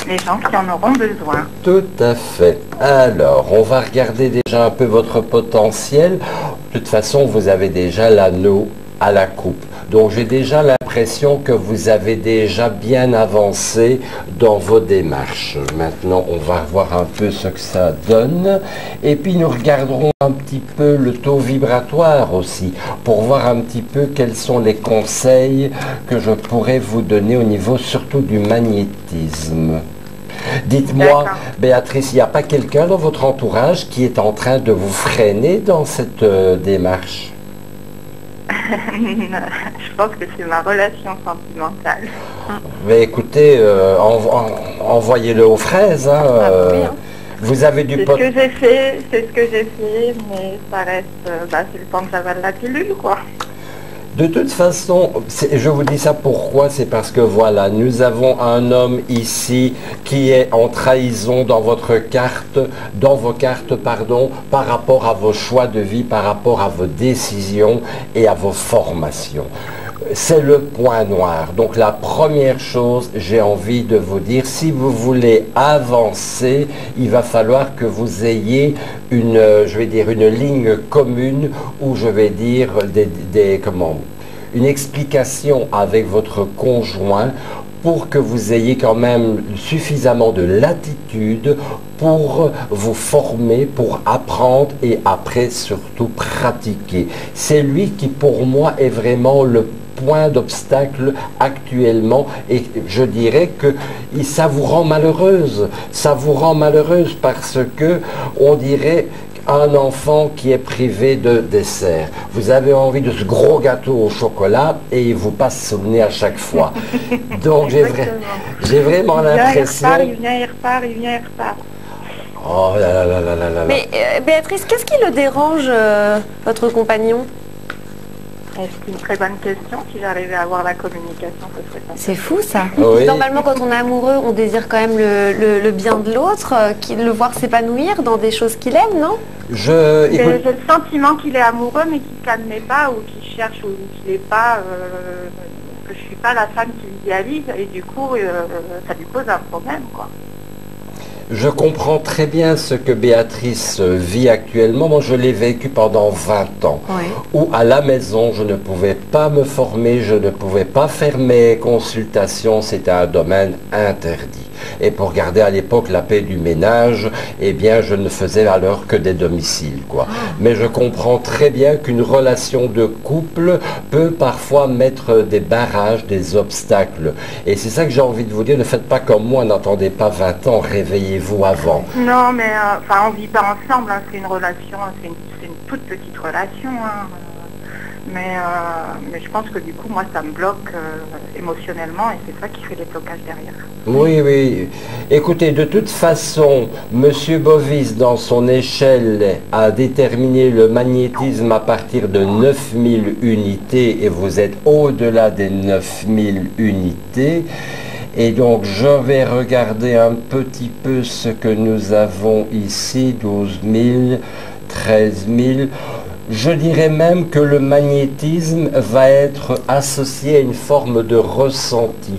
les gens qui en auront besoin. Tout à fait. Alors, on va regarder déjà un peu votre potentiel. De toute façon, vous avez déjà l'anneau à la coupe. Donc, j'ai déjà l'impression que vous avez déjà bien avancé dans vos démarches. Maintenant, on va voir un peu ce que ça donne. Et puis, nous regarderons un petit peu le taux vibratoire aussi, pour voir un petit peu quels sont les conseils que je pourrais vous donner au niveau surtout du magnétisme. Dites-moi, Béatrice, il n'y a pas quelqu'un dans votre entourage qui est en train de vous freiner dans cette démarche? Je pense que c'est ma relation sentimentale. Mais écoutez, envoyez-le aux fraises. Hein, oui, hein. Vous avez du C'est ce que j'ai fait, mais ça reste, c'est le temps que j'avale la pilule, quoi. De toute façon, je vous dis ça pourquoi, c'est parce que voilà, nous avons un homme ici qui est en trahison dans vos cartes, par rapport à vos choix de vie, par rapport à vos décisions et à vos formations. C'est le point noir. Donc la première chose, j'ai envie de vous dire, si vous voulez avancer, il va falloir que vous ayez une ligne commune, ou je vais dire une explication avec votre conjoint pour que vous ayez quand même suffisamment de latitude pour vous former, pour apprendre et après surtout pratiquer. C'est lui qui pour moi est vraiment le point d'obstacle actuellement et je dirais que ça vous rend malheureuse. Ça vous rend malheureuse parce que on dirait un enfant qui est privé de dessert. Vous avez envie de ce gros gâteau au chocolat et il vous passe sous le nez à chaque fois. Donc j'ai vraiment l'impression... Il vient, il repart, il vient, il repart. Oh là là là là là là. Mais Béatrice, qu'est-ce qui le dérange, votre compagnon? C'est une très bonne question. Si j'arrivais à avoir la communication, ce serait ça. C'est fou ça. Oui. Normalement, quand on est amoureux, on désire quand même le bien de l'autre, le voir s'épanouir dans des choses qu'il aime, non? Écoute, J'ai le sentiment qu'il est amoureux, mais qu'il ne s'admet pas, ou qu'il cherche, ou qu'il n'est pas... que je ne suis pas la femme qu'il idéalise, et du coup, ça lui pose un problème, quoi. je comprends très bien ce que Béatrice vit actuellement. Moi, je l'ai vécu pendant 20 ans. Oui. Où à la maison, je ne pouvais pas me former, je ne pouvais pas faire mes consultations. C'était un domaine interdit. Et pour garder à l'époque la paix du ménage, eh bien, je ne faisais alors que des domiciles, quoi. Mais je comprends très bien qu'une relation de couple peut parfois mettre des barrages, des obstacles. Et c'est ça que j'ai envie de vous dire. Ne faites pas comme moi, n'attendez pas 20 ans, réveillez-vous avant. Non, mais on vit pas ensemble, hein, c'est une relation, c'est une toute petite relation. Hein. Mais je pense que du coup, moi, ça me bloque émotionnellement et c'est ça qui fait les blocages derrière. Oui, oui. Écoutez, de toute façon, Monsieur Bovis, dans son échelle, a déterminé le magnétisme à partir de 9000 unités et vous êtes au-delà des 9000 unités. Et donc, je vais regarder un petit peu ce que nous avons ici, 12 000, 13 000. Je dirais même que le magnétisme va être associé à une forme de ressenti.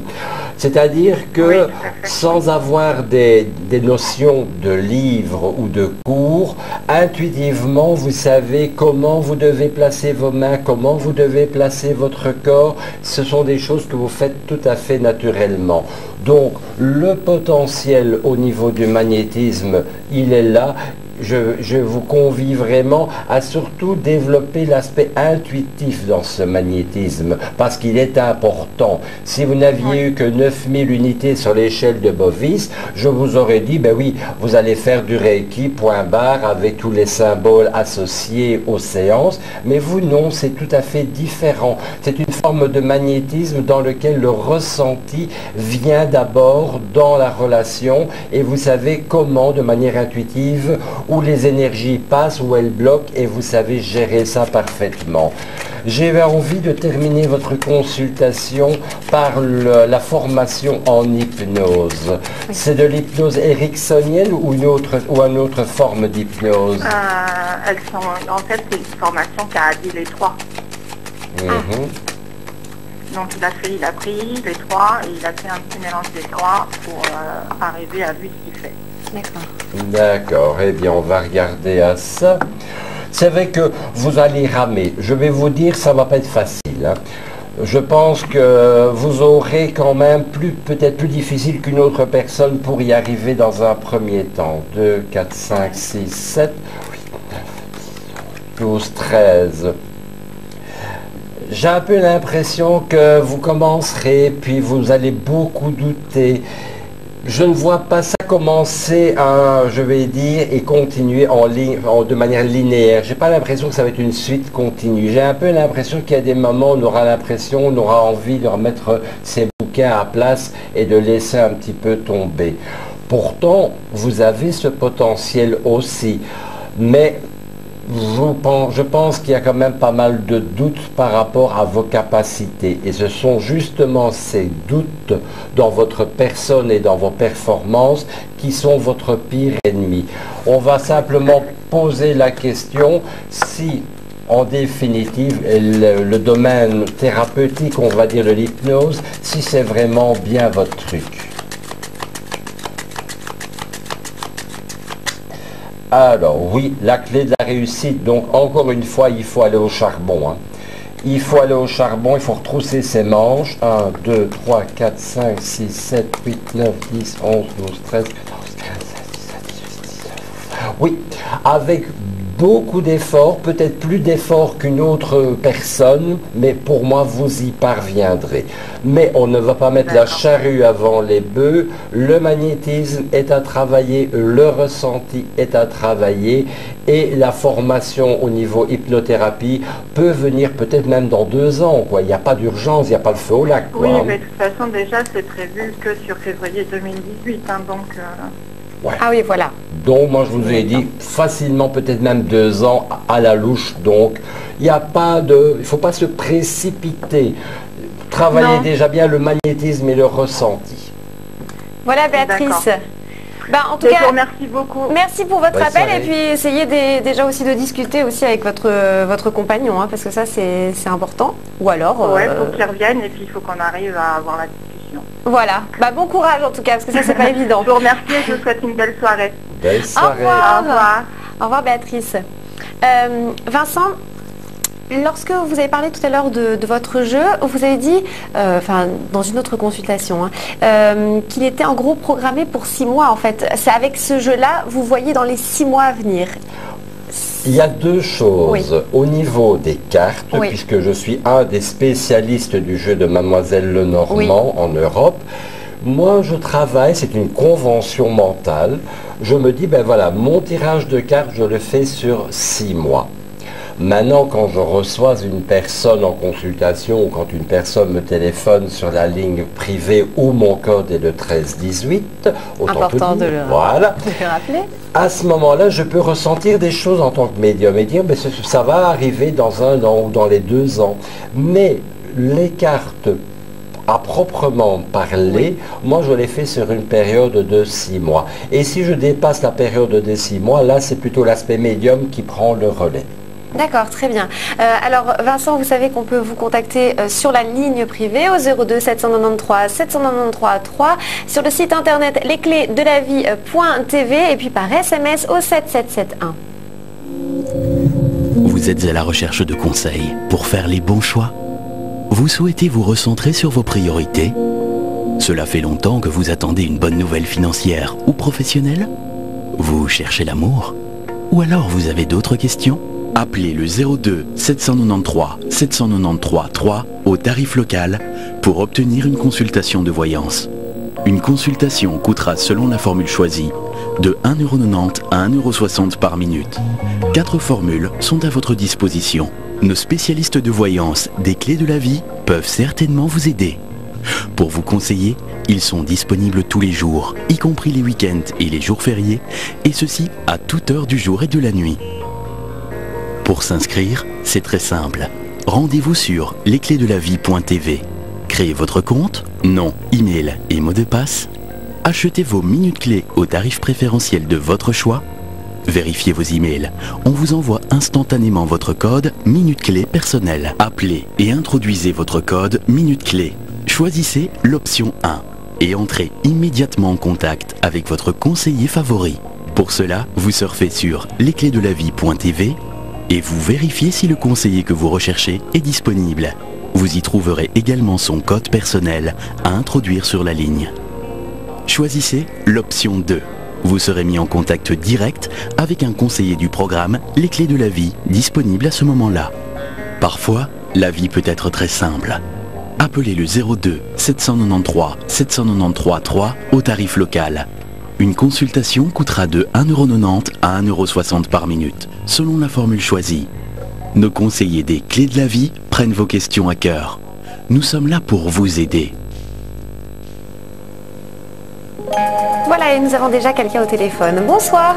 C'est-à-dire que sans avoir des notions de livres ou de cours, intuitivement, vous savez comment vous devez placer vos mains, comment vous devez placer votre corps. Ce sont des choses que vous faites tout à fait naturellement. Donc, le potentiel au niveau du magnétisme, il est là. Je vous convie vraiment à surtout développer l'aspect intuitif dans ce magnétisme, parce qu'il est important. Si vous n'aviez eu que 9000 unités sur l'échelle de Bovis, je vous aurais dit, ben oui, vous allez faire du Reiki, point barre, avec tous les symboles associés aux séances, mais vous non, c'est tout à fait différent. C'est une forme de magnétisme dans lequel le ressenti vient d'abord dans la relation, et vous savez comment, de manière intuitive, où les énergies passent, où elles bloquent, et vous savez gérer ça parfaitement. J'ai envie de terminer votre consultation par la formation en hypnose. Oui. C'est de l'hypnose ericksonienne ou une autre forme d'hypnose? Elles sont, en fait, c'est une formation qui a dit les trois. Donc il a pris les trois et il a fait un petit mélange des trois pour arriver à lui ce qu'il fait. D'accord, eh bien on va regarder à ça. C'est vrai que vous allez ramer. Je vais vous dire, ça ne va pas être facile. Hein. Je pense que vous aurez quand même peut-être plus difficile qu'une autre personne pour y arriver dans un premier temps. 2, 4, 5, 6, 7, 8, 9, 10, 12, 13. J'ai un peu l'impression que vous commencerez, puis vous allez beaucoup douter. Je ne vois pas ça commencer, je vais dire, et continuer de manière linéaire. Je n'ai pas l'impression que ça va être une suite continue. J'ai un peu l'impression qu'il y a des moments où on aura envie de remettre ses bouquins à place et de laisser un petit peu tomber. Pourtant, vous avez ce potentiel aussi. Mais je pense qu'il y a quand même pas mal de doutes par rapport à vos capacités. Et ce sont justement ces doutes dans votre personne et dans vos performances qui sont votre pire ennemi. On va simplement poser la question si, en définitive, le domaine thérapeutique, on va dire de l'hypnose, si c'est vraiment bien votre truc. Alors oui, la clé de la réussite, donc encore une fois, il faut aller au charbon. Hein. il faut aller au charbon, il faut retrousser ses manches. 1, 2, 3, 4, 5, 6, 7, 8, 9, 10, 11, 12, 13, 14, 15, 16, 17, 18, 19. Oui, avec beaucoup d'efforts, peut-être plus d'efforts qu'une autre personne, mais pour moi, vous y parviendrez. Mais on ne va pas mettre la charrue avant les bœufs. Le magnétisme est à travailler, le ressenti est à travailler, et la formation au niveau hypnothérapie peut venir peut-être même dans 2 ans, quoi. Il n'y a pas d'urgence, il n'y a pas le feu au lac, quoi. Oui, mais de toute façon, déjà, c'est prévu que sur février 2018, hein, donc... Ouais. Ah oui, voilà. Donc, moi, je vous ai dit facilement, peut-être même 2 ans à la louche. Donc, il n'y a pas de... Il ne faut pas se précipiter. Travaillez déjà bien le magnétisme et le ressenti. Voilà, Béatrice. En tout Je cas, vous remercie beaucoup. merci pour votre Bonne appel soirée. et puis essayez déjà aussi de discuter aussi avec votre compagnon, hein, parce que ça, c'est important. Ou alors... Ouais, faut qu'il revienne et puis il faut qu'on arrive à avoir la discussion. Voilà. Bon courage en tout cas, parce que ça, c'est pas évident. Je vous remercie et je vous souhaite une belle soirée. Belle Au soirée. revoir. Au revoir. Au revoir, Béatrice. Vincent, lorsque vous avez parlé tout à l'heure de votre jeu, vous avez dit, dans une autre consultation, qu'il était en gros programmé pour 6 mois en fait. C'est avec ce jeu-là, vous voyez dans les 6 mois à venir. Il y a 2 choses. Oui. Au niveau des cartes, Oui. puisque je suis un des spécialistes du jeu de Mademoiselle Lenormand en Europe, moi je travaille, c'est une convention mentale. Je me dis, ben voilà, mon tirage de cartes, je le fais sur 6 mois. Maintenant, quand je reçois une personne en consultation ou quand une personne me téléphone sur la ligne privée où mon code est le 1318, Important de le rappeler. à ce moment-là, je peux ressentir des choses en tant que médium et dire, ben, ça va arriver dans 1 an ou dans les 2 ans. Mais les cartes à proprement parler, moi je les fais sur une période de 6 mois. Et si je dépasse la période de 6 mois, là c'est plutôt l'aspect médium qui prend le relais. D'accord, très bien. Alors Vincent, vous savez qu'on peut vous contacter sur la ligne privée au 02 793 793 3, sur le site internet lesclésdelavie.tv et puis par SMS au 7771. Vous êtes à la recherche de conseils pour faire les bons choix? Vous souhaitez vous recentrer sur vos priorités? Cela fait longtemps que vous attendez une bonne nouvelle financière ou professionnelle? Vous cherchez l'amour? Ou alors vous avez d'autres questions? Appelez le 02 793 793 3 au tarif local pour obtenir une consultation de voyance. Une consultation coûtera, selon la formule choisie, de 1,90 € à 1,60 € par minute. 4 formules sont à votre disposition. Nos spécialistes de voyance des Clés de la Vie peuvent certainement vous aider. Pour vous conseiller, ils sont disponibles tous les jours, y compris les week-ends et les jours fériés, et ceci à toute heure du jour et de la nuit. Pour s'inscrire, c'est très simple. Rendez-vous sur lesclésdelavie.tv. Créez votre compte, nom, email et mot de passe. Achetez vos minutes clés au tarif préférentiel de votre choix. Vérifiez vos emails. On vous envoie instantanément votre code minute clé personnel. Appelez et introduisez votre code minute clé. Choisissez l'option 1 et entrez immédiatement en contact avec votre conseiller favori. Pour cela, vous surfez sur lesclésdelavie.tv et vous vérifiez si le conseiller que vous recherchez est disponible. Vous y trouverez également son code personnel à introduire sur la ligne. Choisissez l'option 2. Vous serez mis en contact direct avec un conseiller du programme Les Clés de la Vie, disponible à ce moment-là. Parfois, la vie peut être très simple. Appelez le 02 793 793 3 au tarif local. Une consultation coûtera de 1,90 € à 1,60 € par minute, selon la formule choisie. Nos conseillers des Clés de la Vie prennent vos questions à cœur. Nous sommes là pour vous aider. Voilà, et nous avons déjà quelqu'un au téléphone. Bonsoir.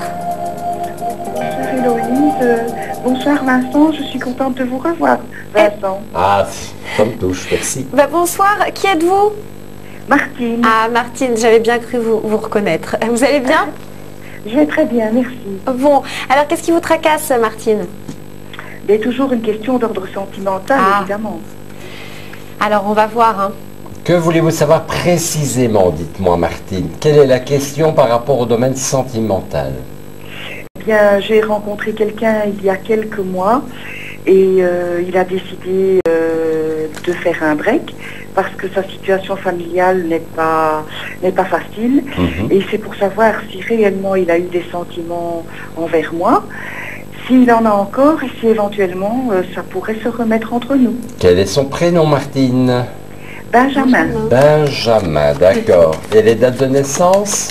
Bonsoir Héloïse. Bonsoir Vincent, je suis contente de vous revoir. Vincent. Ah, ça me touche, merci. Bonsoir, qui êtes-vous? Martine. Ah, Martine, j'avais bien cru vous reconnaître. Vous allez bien? Je vais très bien, merci. Bon, alors qu'est-ce qui vous tracasse, Martine? Il y a toujours une question d'ordre sentimental, évidemment. Alors, on va voir. Hein. Que voulez-vous savoir précisément, dites-moi Martine? Quelle est la question par rapport au domaine sentimental? Eh bien, j'ai rencontré quelqu'un il y a quelques mois Et il a décidé de faire un break parce que sa situation familiale n'est pas facile. Et c'est pour savoir si réellement il a eu des sentiments envers moi, s'il en a encore et si éventuellement ça pourrait se remettre entre nous. Quel est son prénom, Martine? Benjamin. Benjamin, d'accord. Et les dates de naissance?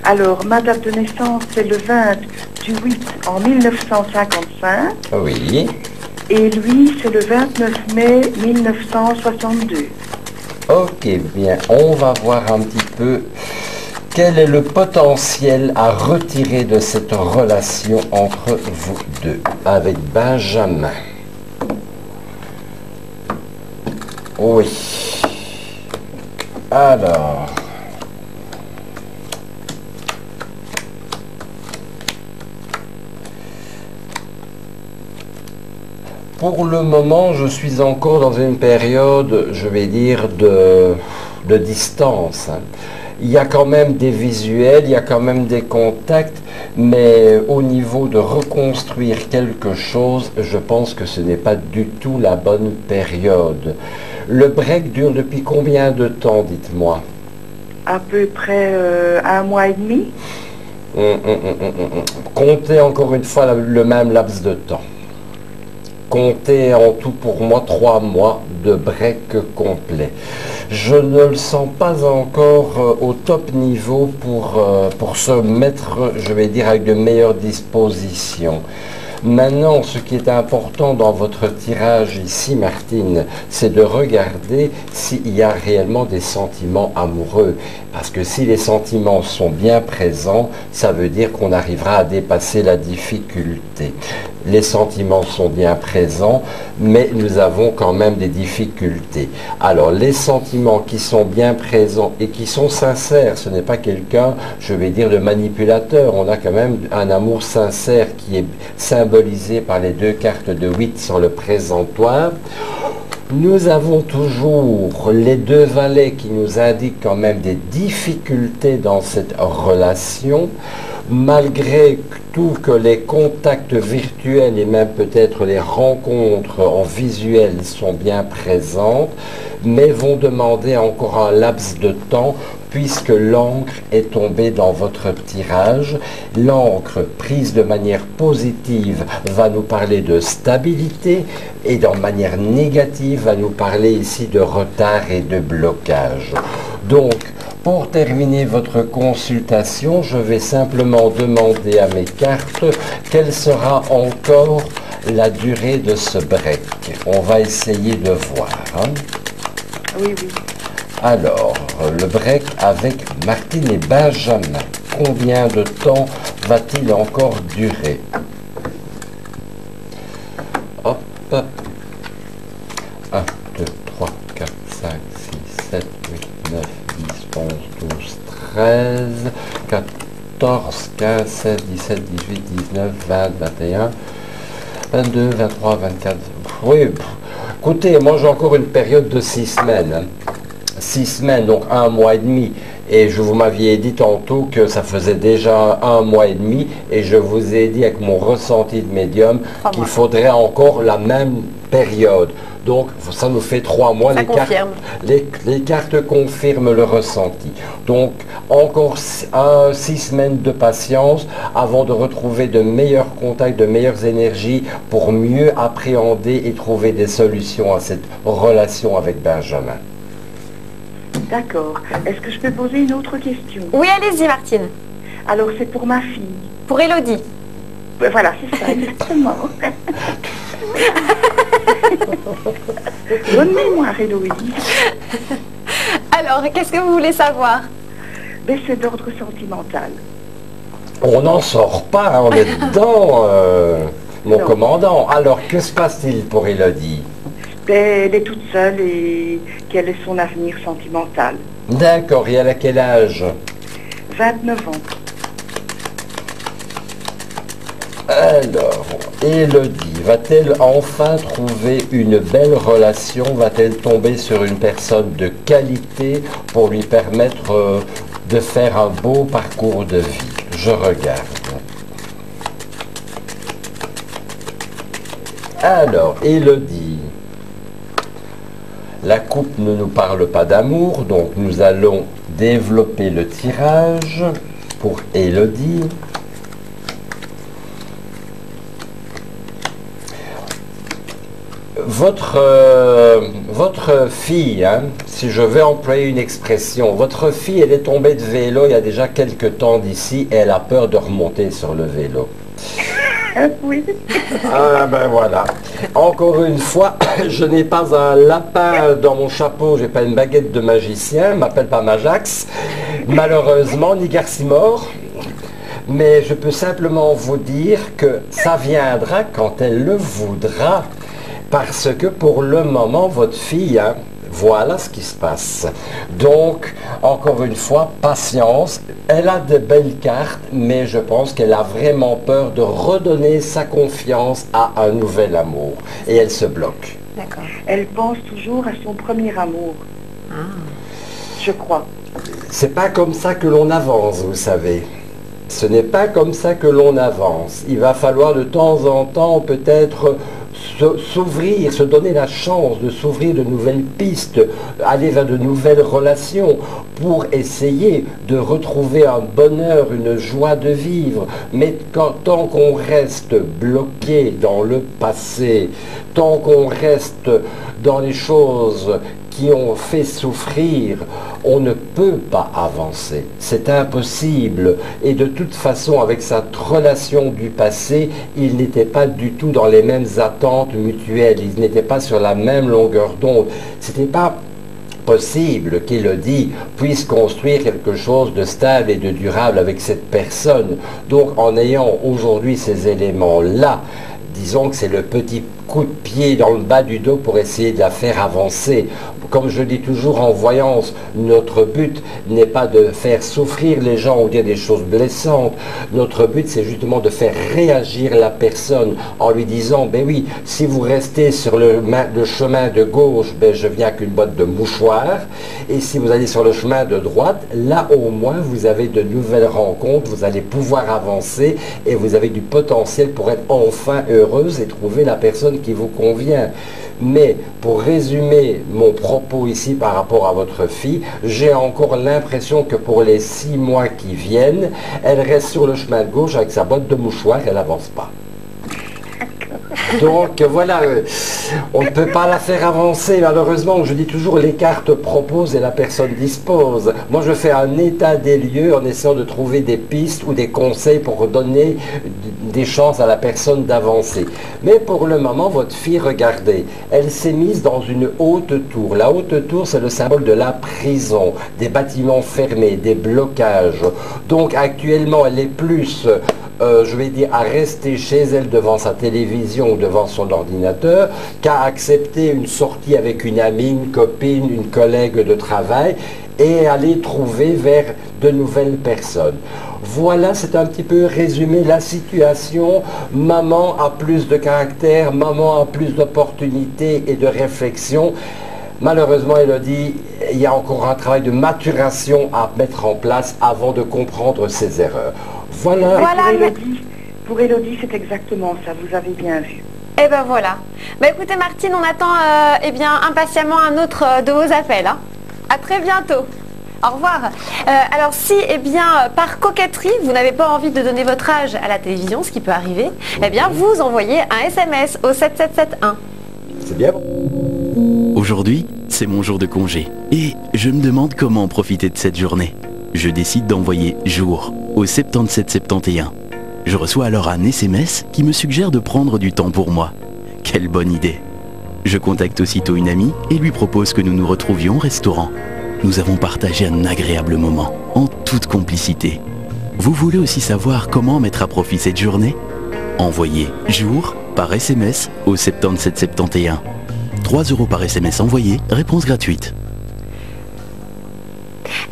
Alors, ma date de naissance, c'est le 20/8 en 1955. Oui. Et lui, c'est le 29 mai 1962. Ok, bien. On va voir un petit peu quel est le potentiel à retirer de cette relation entre vous deux avec Benjamin. Oui. Alors... Pour le moment, je suis encore dans une période, je vais dire, de distance. Il y a quand même des visuels, il y a quand même des contacts, mais au niveau de reconstruire quelque chose, je pense que ce n'est pas du tout la bonne période. Le break dure depuis combien de temps, dites-moi? À peu près 1 mois et demi. Comptez encore une fois le même laps de temps. Comptez en tout pour moi 3 mois de break complet. Je ne le sens pas encore au top niveau pour se mettre, je vais dire, avec de meilleures dispositions. Maintenant, ce qui est important dans votre tirage ici, Martine, c'est de regarder s'il y a réellement des sentiments amoureux. Parce que si les sentiments sont bien présents, ça veut dire qu'on arrivera à dépasser la difficulté. Les sentiments sont bien présents, mais nous avons quand même des difficultés. Alors, les sentiments qui sont bien présents et qui sont sincères, ce n'est pas quelqu'un, je vais dire, de manipulateur. On a quand même un amour sincère qui est symbolisé par les 2 cartes de 8 sur le présentoir. Nous avons toujours les 2 valets qui nous indiquent quand même des difficultés dans cette relation. Malgré tout que les contacts virtuels et même peut-être les rencontres en visuel sont bien présentes, mais vont demander encore un laps de temps puisque l'encre est tombée dans votre tirage. L'encre prise de manière positive va nous parler de stabilité et de manière négative va nous parler ici de retard et de blocage. Donc, pour terminer votre consultation, je vais simplement demander à mes cartes quelle sera encore la durée de ce break. On va essayer de voir. Oui, oui. Alors, le break avec Martine et Benjamin. Combien de temps va-t-il encore durer? Hop. 1, 2, 3, 4, 5, 6, 7, 8, 9, 10, 11, 12, 13, 14, 15, 16, 17, 18, 19, 20, 21, 22, 23, 24. Oui, écoutez, moi j'ai encore une période de 6 semaines. 6 semaines, donc 1 mois et demi. Et vous m'aviez dit tantôt que ça faisait déjà 1 mois et demi. Et je vous ai dit avec mon ressenti de médium qu'il faudrait encore la même période. Donc ça nous fait 3 mois. Les cartes confirment le ressenti. Donc encore 6 semaines de patience avant de retrouver de meilleurs contacts, de meilleures énergies pour mieux appréhender et trouver des solutions à cette relation avec Benjamin. D'accord. Est-ce que je peux poser une autre question? Oui, allez-y, Martine. Alors, c'est pour ma fille. Pour Élodie. Voilà, c'est ça, exactement. Bonne mémoire, Héloïse. Alors, qu'est-ce que vous voulez savoir? Ben, c'est d'ordre sentimental. On n'en sort pas, hein, on est dedans, mon commandant. Alors, que se passe-t-il pour Élodie? Elle est toute seule et quel est son avenir sentimental? D'accord, et elle a quel âge? 29 ans. Alors, Élodie, va-t-elle enfin trouver une belle relation? Va-t-elle tomber sur une personne de qualité pour lui permettre de faire un beau parcours de vie? Je regarde. Alors, Élodie. La coupe ne nous parle pas d'amour, donc nous allons développer le tirage pour Élodie. Votre fille, hein, si je vais employer une expression, votre fille, elle est tombée de vélo il y a déjà quelques temps d'ici et elle a peur de remonter sur le vélo. Oui. Ah ben voilà. Encore une fois, je n'ai pas un lapin dans mon chapeau, j'ai pas une baguette de magicien, m'appelle pas Majax, malheureusement, ni Garcimore. Mais je peux simplement vous dire que ça viendra quand elle le voudra. Parce que pour le moment, votre fille, hein, voilà ce qui se passe. Donc, encore une fois, patience. Elle a de belles cartes, mais je pense qu'elle a vraiment peur de redonner sa confiance à un nouvel amour. Et elle se bloque. D'accord. Elle pense toujours à son premier amour. Je crois. C'est pas comme ça que l'on avance, vous savez. Ce n'est pas comme ça que l'on avance. Il va falloir de temps en temps peut-être s'ouvrir, se donner la chance de s'ouvrir de nouvelles pistes, aller vers de nouvelles relations pour essayer de retrouver un bonheur, une joie de vivre. Mais tant qu'on reste bloqué dans le passé, tant qu'on reste dans les choses qui ont fait souffrir, on ne peut pas avancer. C'est impossible. Et de toute façon, avec cette relation du passé, ils n'étaient pas du tout dans les mêmes attentes mutuelles. Ils n'étaient pas sur la même longueur d'onde. C'était pas possible qu'Élodie puisse construire quelque chose de stable et de durable avec cette personne. Donc, en ayant aujourd'hui ces éléments-là, disons que c'est le petit coup de pied dans le bas du dos pour essayer de la faire avancer. Comme je dis toujours en voyance, notre but n'est pas de faire souffrir les gens ou dire des choses blessantes. Notre but, c'est justement de faire réagir la personne en lui disant, ben oui, si vous restez sur le chemin de gauche, ben je viens qu'une boîte de mouchoirs. Et si vous allez sur le chemin de droite, là au moins, vous avez de nouvelles rencontres, vous allez pouvoir avancer et vous avez du potentiel pour être enfin heureuse et trouver la personne qui vous convient. Mais pour résumer mon propos ici par rapport à votre fille, j'ai encore l'impression que pour les 6 mois qui viennent, elle reste sur le chemin de gauche avec sa boîte de mouchoirs, elle n'avance pas. Donc voilà, on ne peut pas la faire avancer, malheureusement. Je dis toujours, les cartes proposent et la personne dispose. Moi, je fais un état des lieux en essayant de trouver des pistes ou des conseils pour donner des chances à la personne d'avancer. Mais pour le moment, votre fille, regardez, elle s'est mise dans une haute tour. La haute tour, c'est le symbole de la prison, des bâtiments fermés, des blocages. Donc actuellement, elle est plus... je vais dire, à rester chez elle devant sa télévision ou devant son ordinateur, qu'à accepter une sortie avec une amie, une copine, une collègue de travail et aller trouver vers de nouvelles personnes. Voilà, c'est un petit peu résumé la situation. Maman a plus de caractère, maman a plus d'opportunités et de réflexion. Malheureusement, Élodie, il y a encore un travail de maturation à mettre en place avant de comprendre ses erreurs. Voilà. Pour Élodie, c'est exactement ça, vous avez bien vu. Et ben voilà. Bah écoutez Martine, on attend eh bien impatiemment un autre de vos appels. Hein. À très bientôt. Au revoir. Alors si, eh bien, par coquetterie, vous n'avez pas envie de donner votre âge à la télévision, ce qui peut arriver, eh bien, vous envoyez un SMS au 7771. C'est bien. Aujourd'hui, c'est mon jour de congé et je me demande comment profiter de cette journée. Je décide d'envoyer jour au 7771. Je reçois alors un SMS qui me suggère de prendre du temps pour moi. Quelle bonne idée! Je contacte aussitôt une amie et lui propose que nous nous retrouvions au restaurant. Nous avons partagé un agréable moment, en toute complicité. Vous voulez aussi savoir comment mettre à profit cette journée? Envoyez jour par SMS au 7771. 3 € par SMS envoyé, réponse gratuite.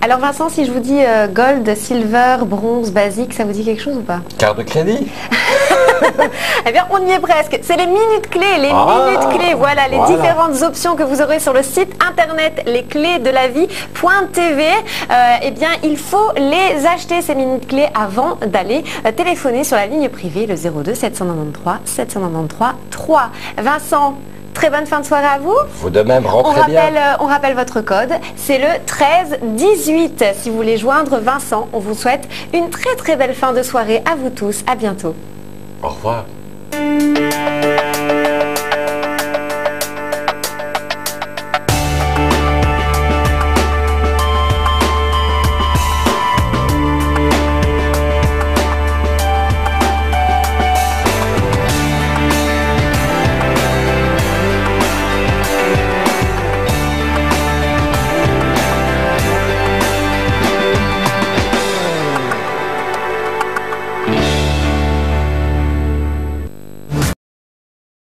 Alors Vincent, si je vous dis gold, silver, bronze, basique, ça vous dit quelque chose ou pas? Carte de crédit? Eh bien, on y est presque. C'est les minutes clés, minutes clés. Voilà, les différentes options que vous aurez sur le site internet lesclésdelavie.tv. Eh bien, il faut les acheter, ces minutes clés, avant d'aller téléphoner sur la ligne privée, le 02 793 793 3. Vincent, très bonne fin de soirée à vous. Vous de même, rentrez bien. On rappelle votre code, c'est le 1318. Si vous voulez joindre Vincent, on vous souhaite une très très belle fin de soirée à vous tous. À bientôt. Au revoir.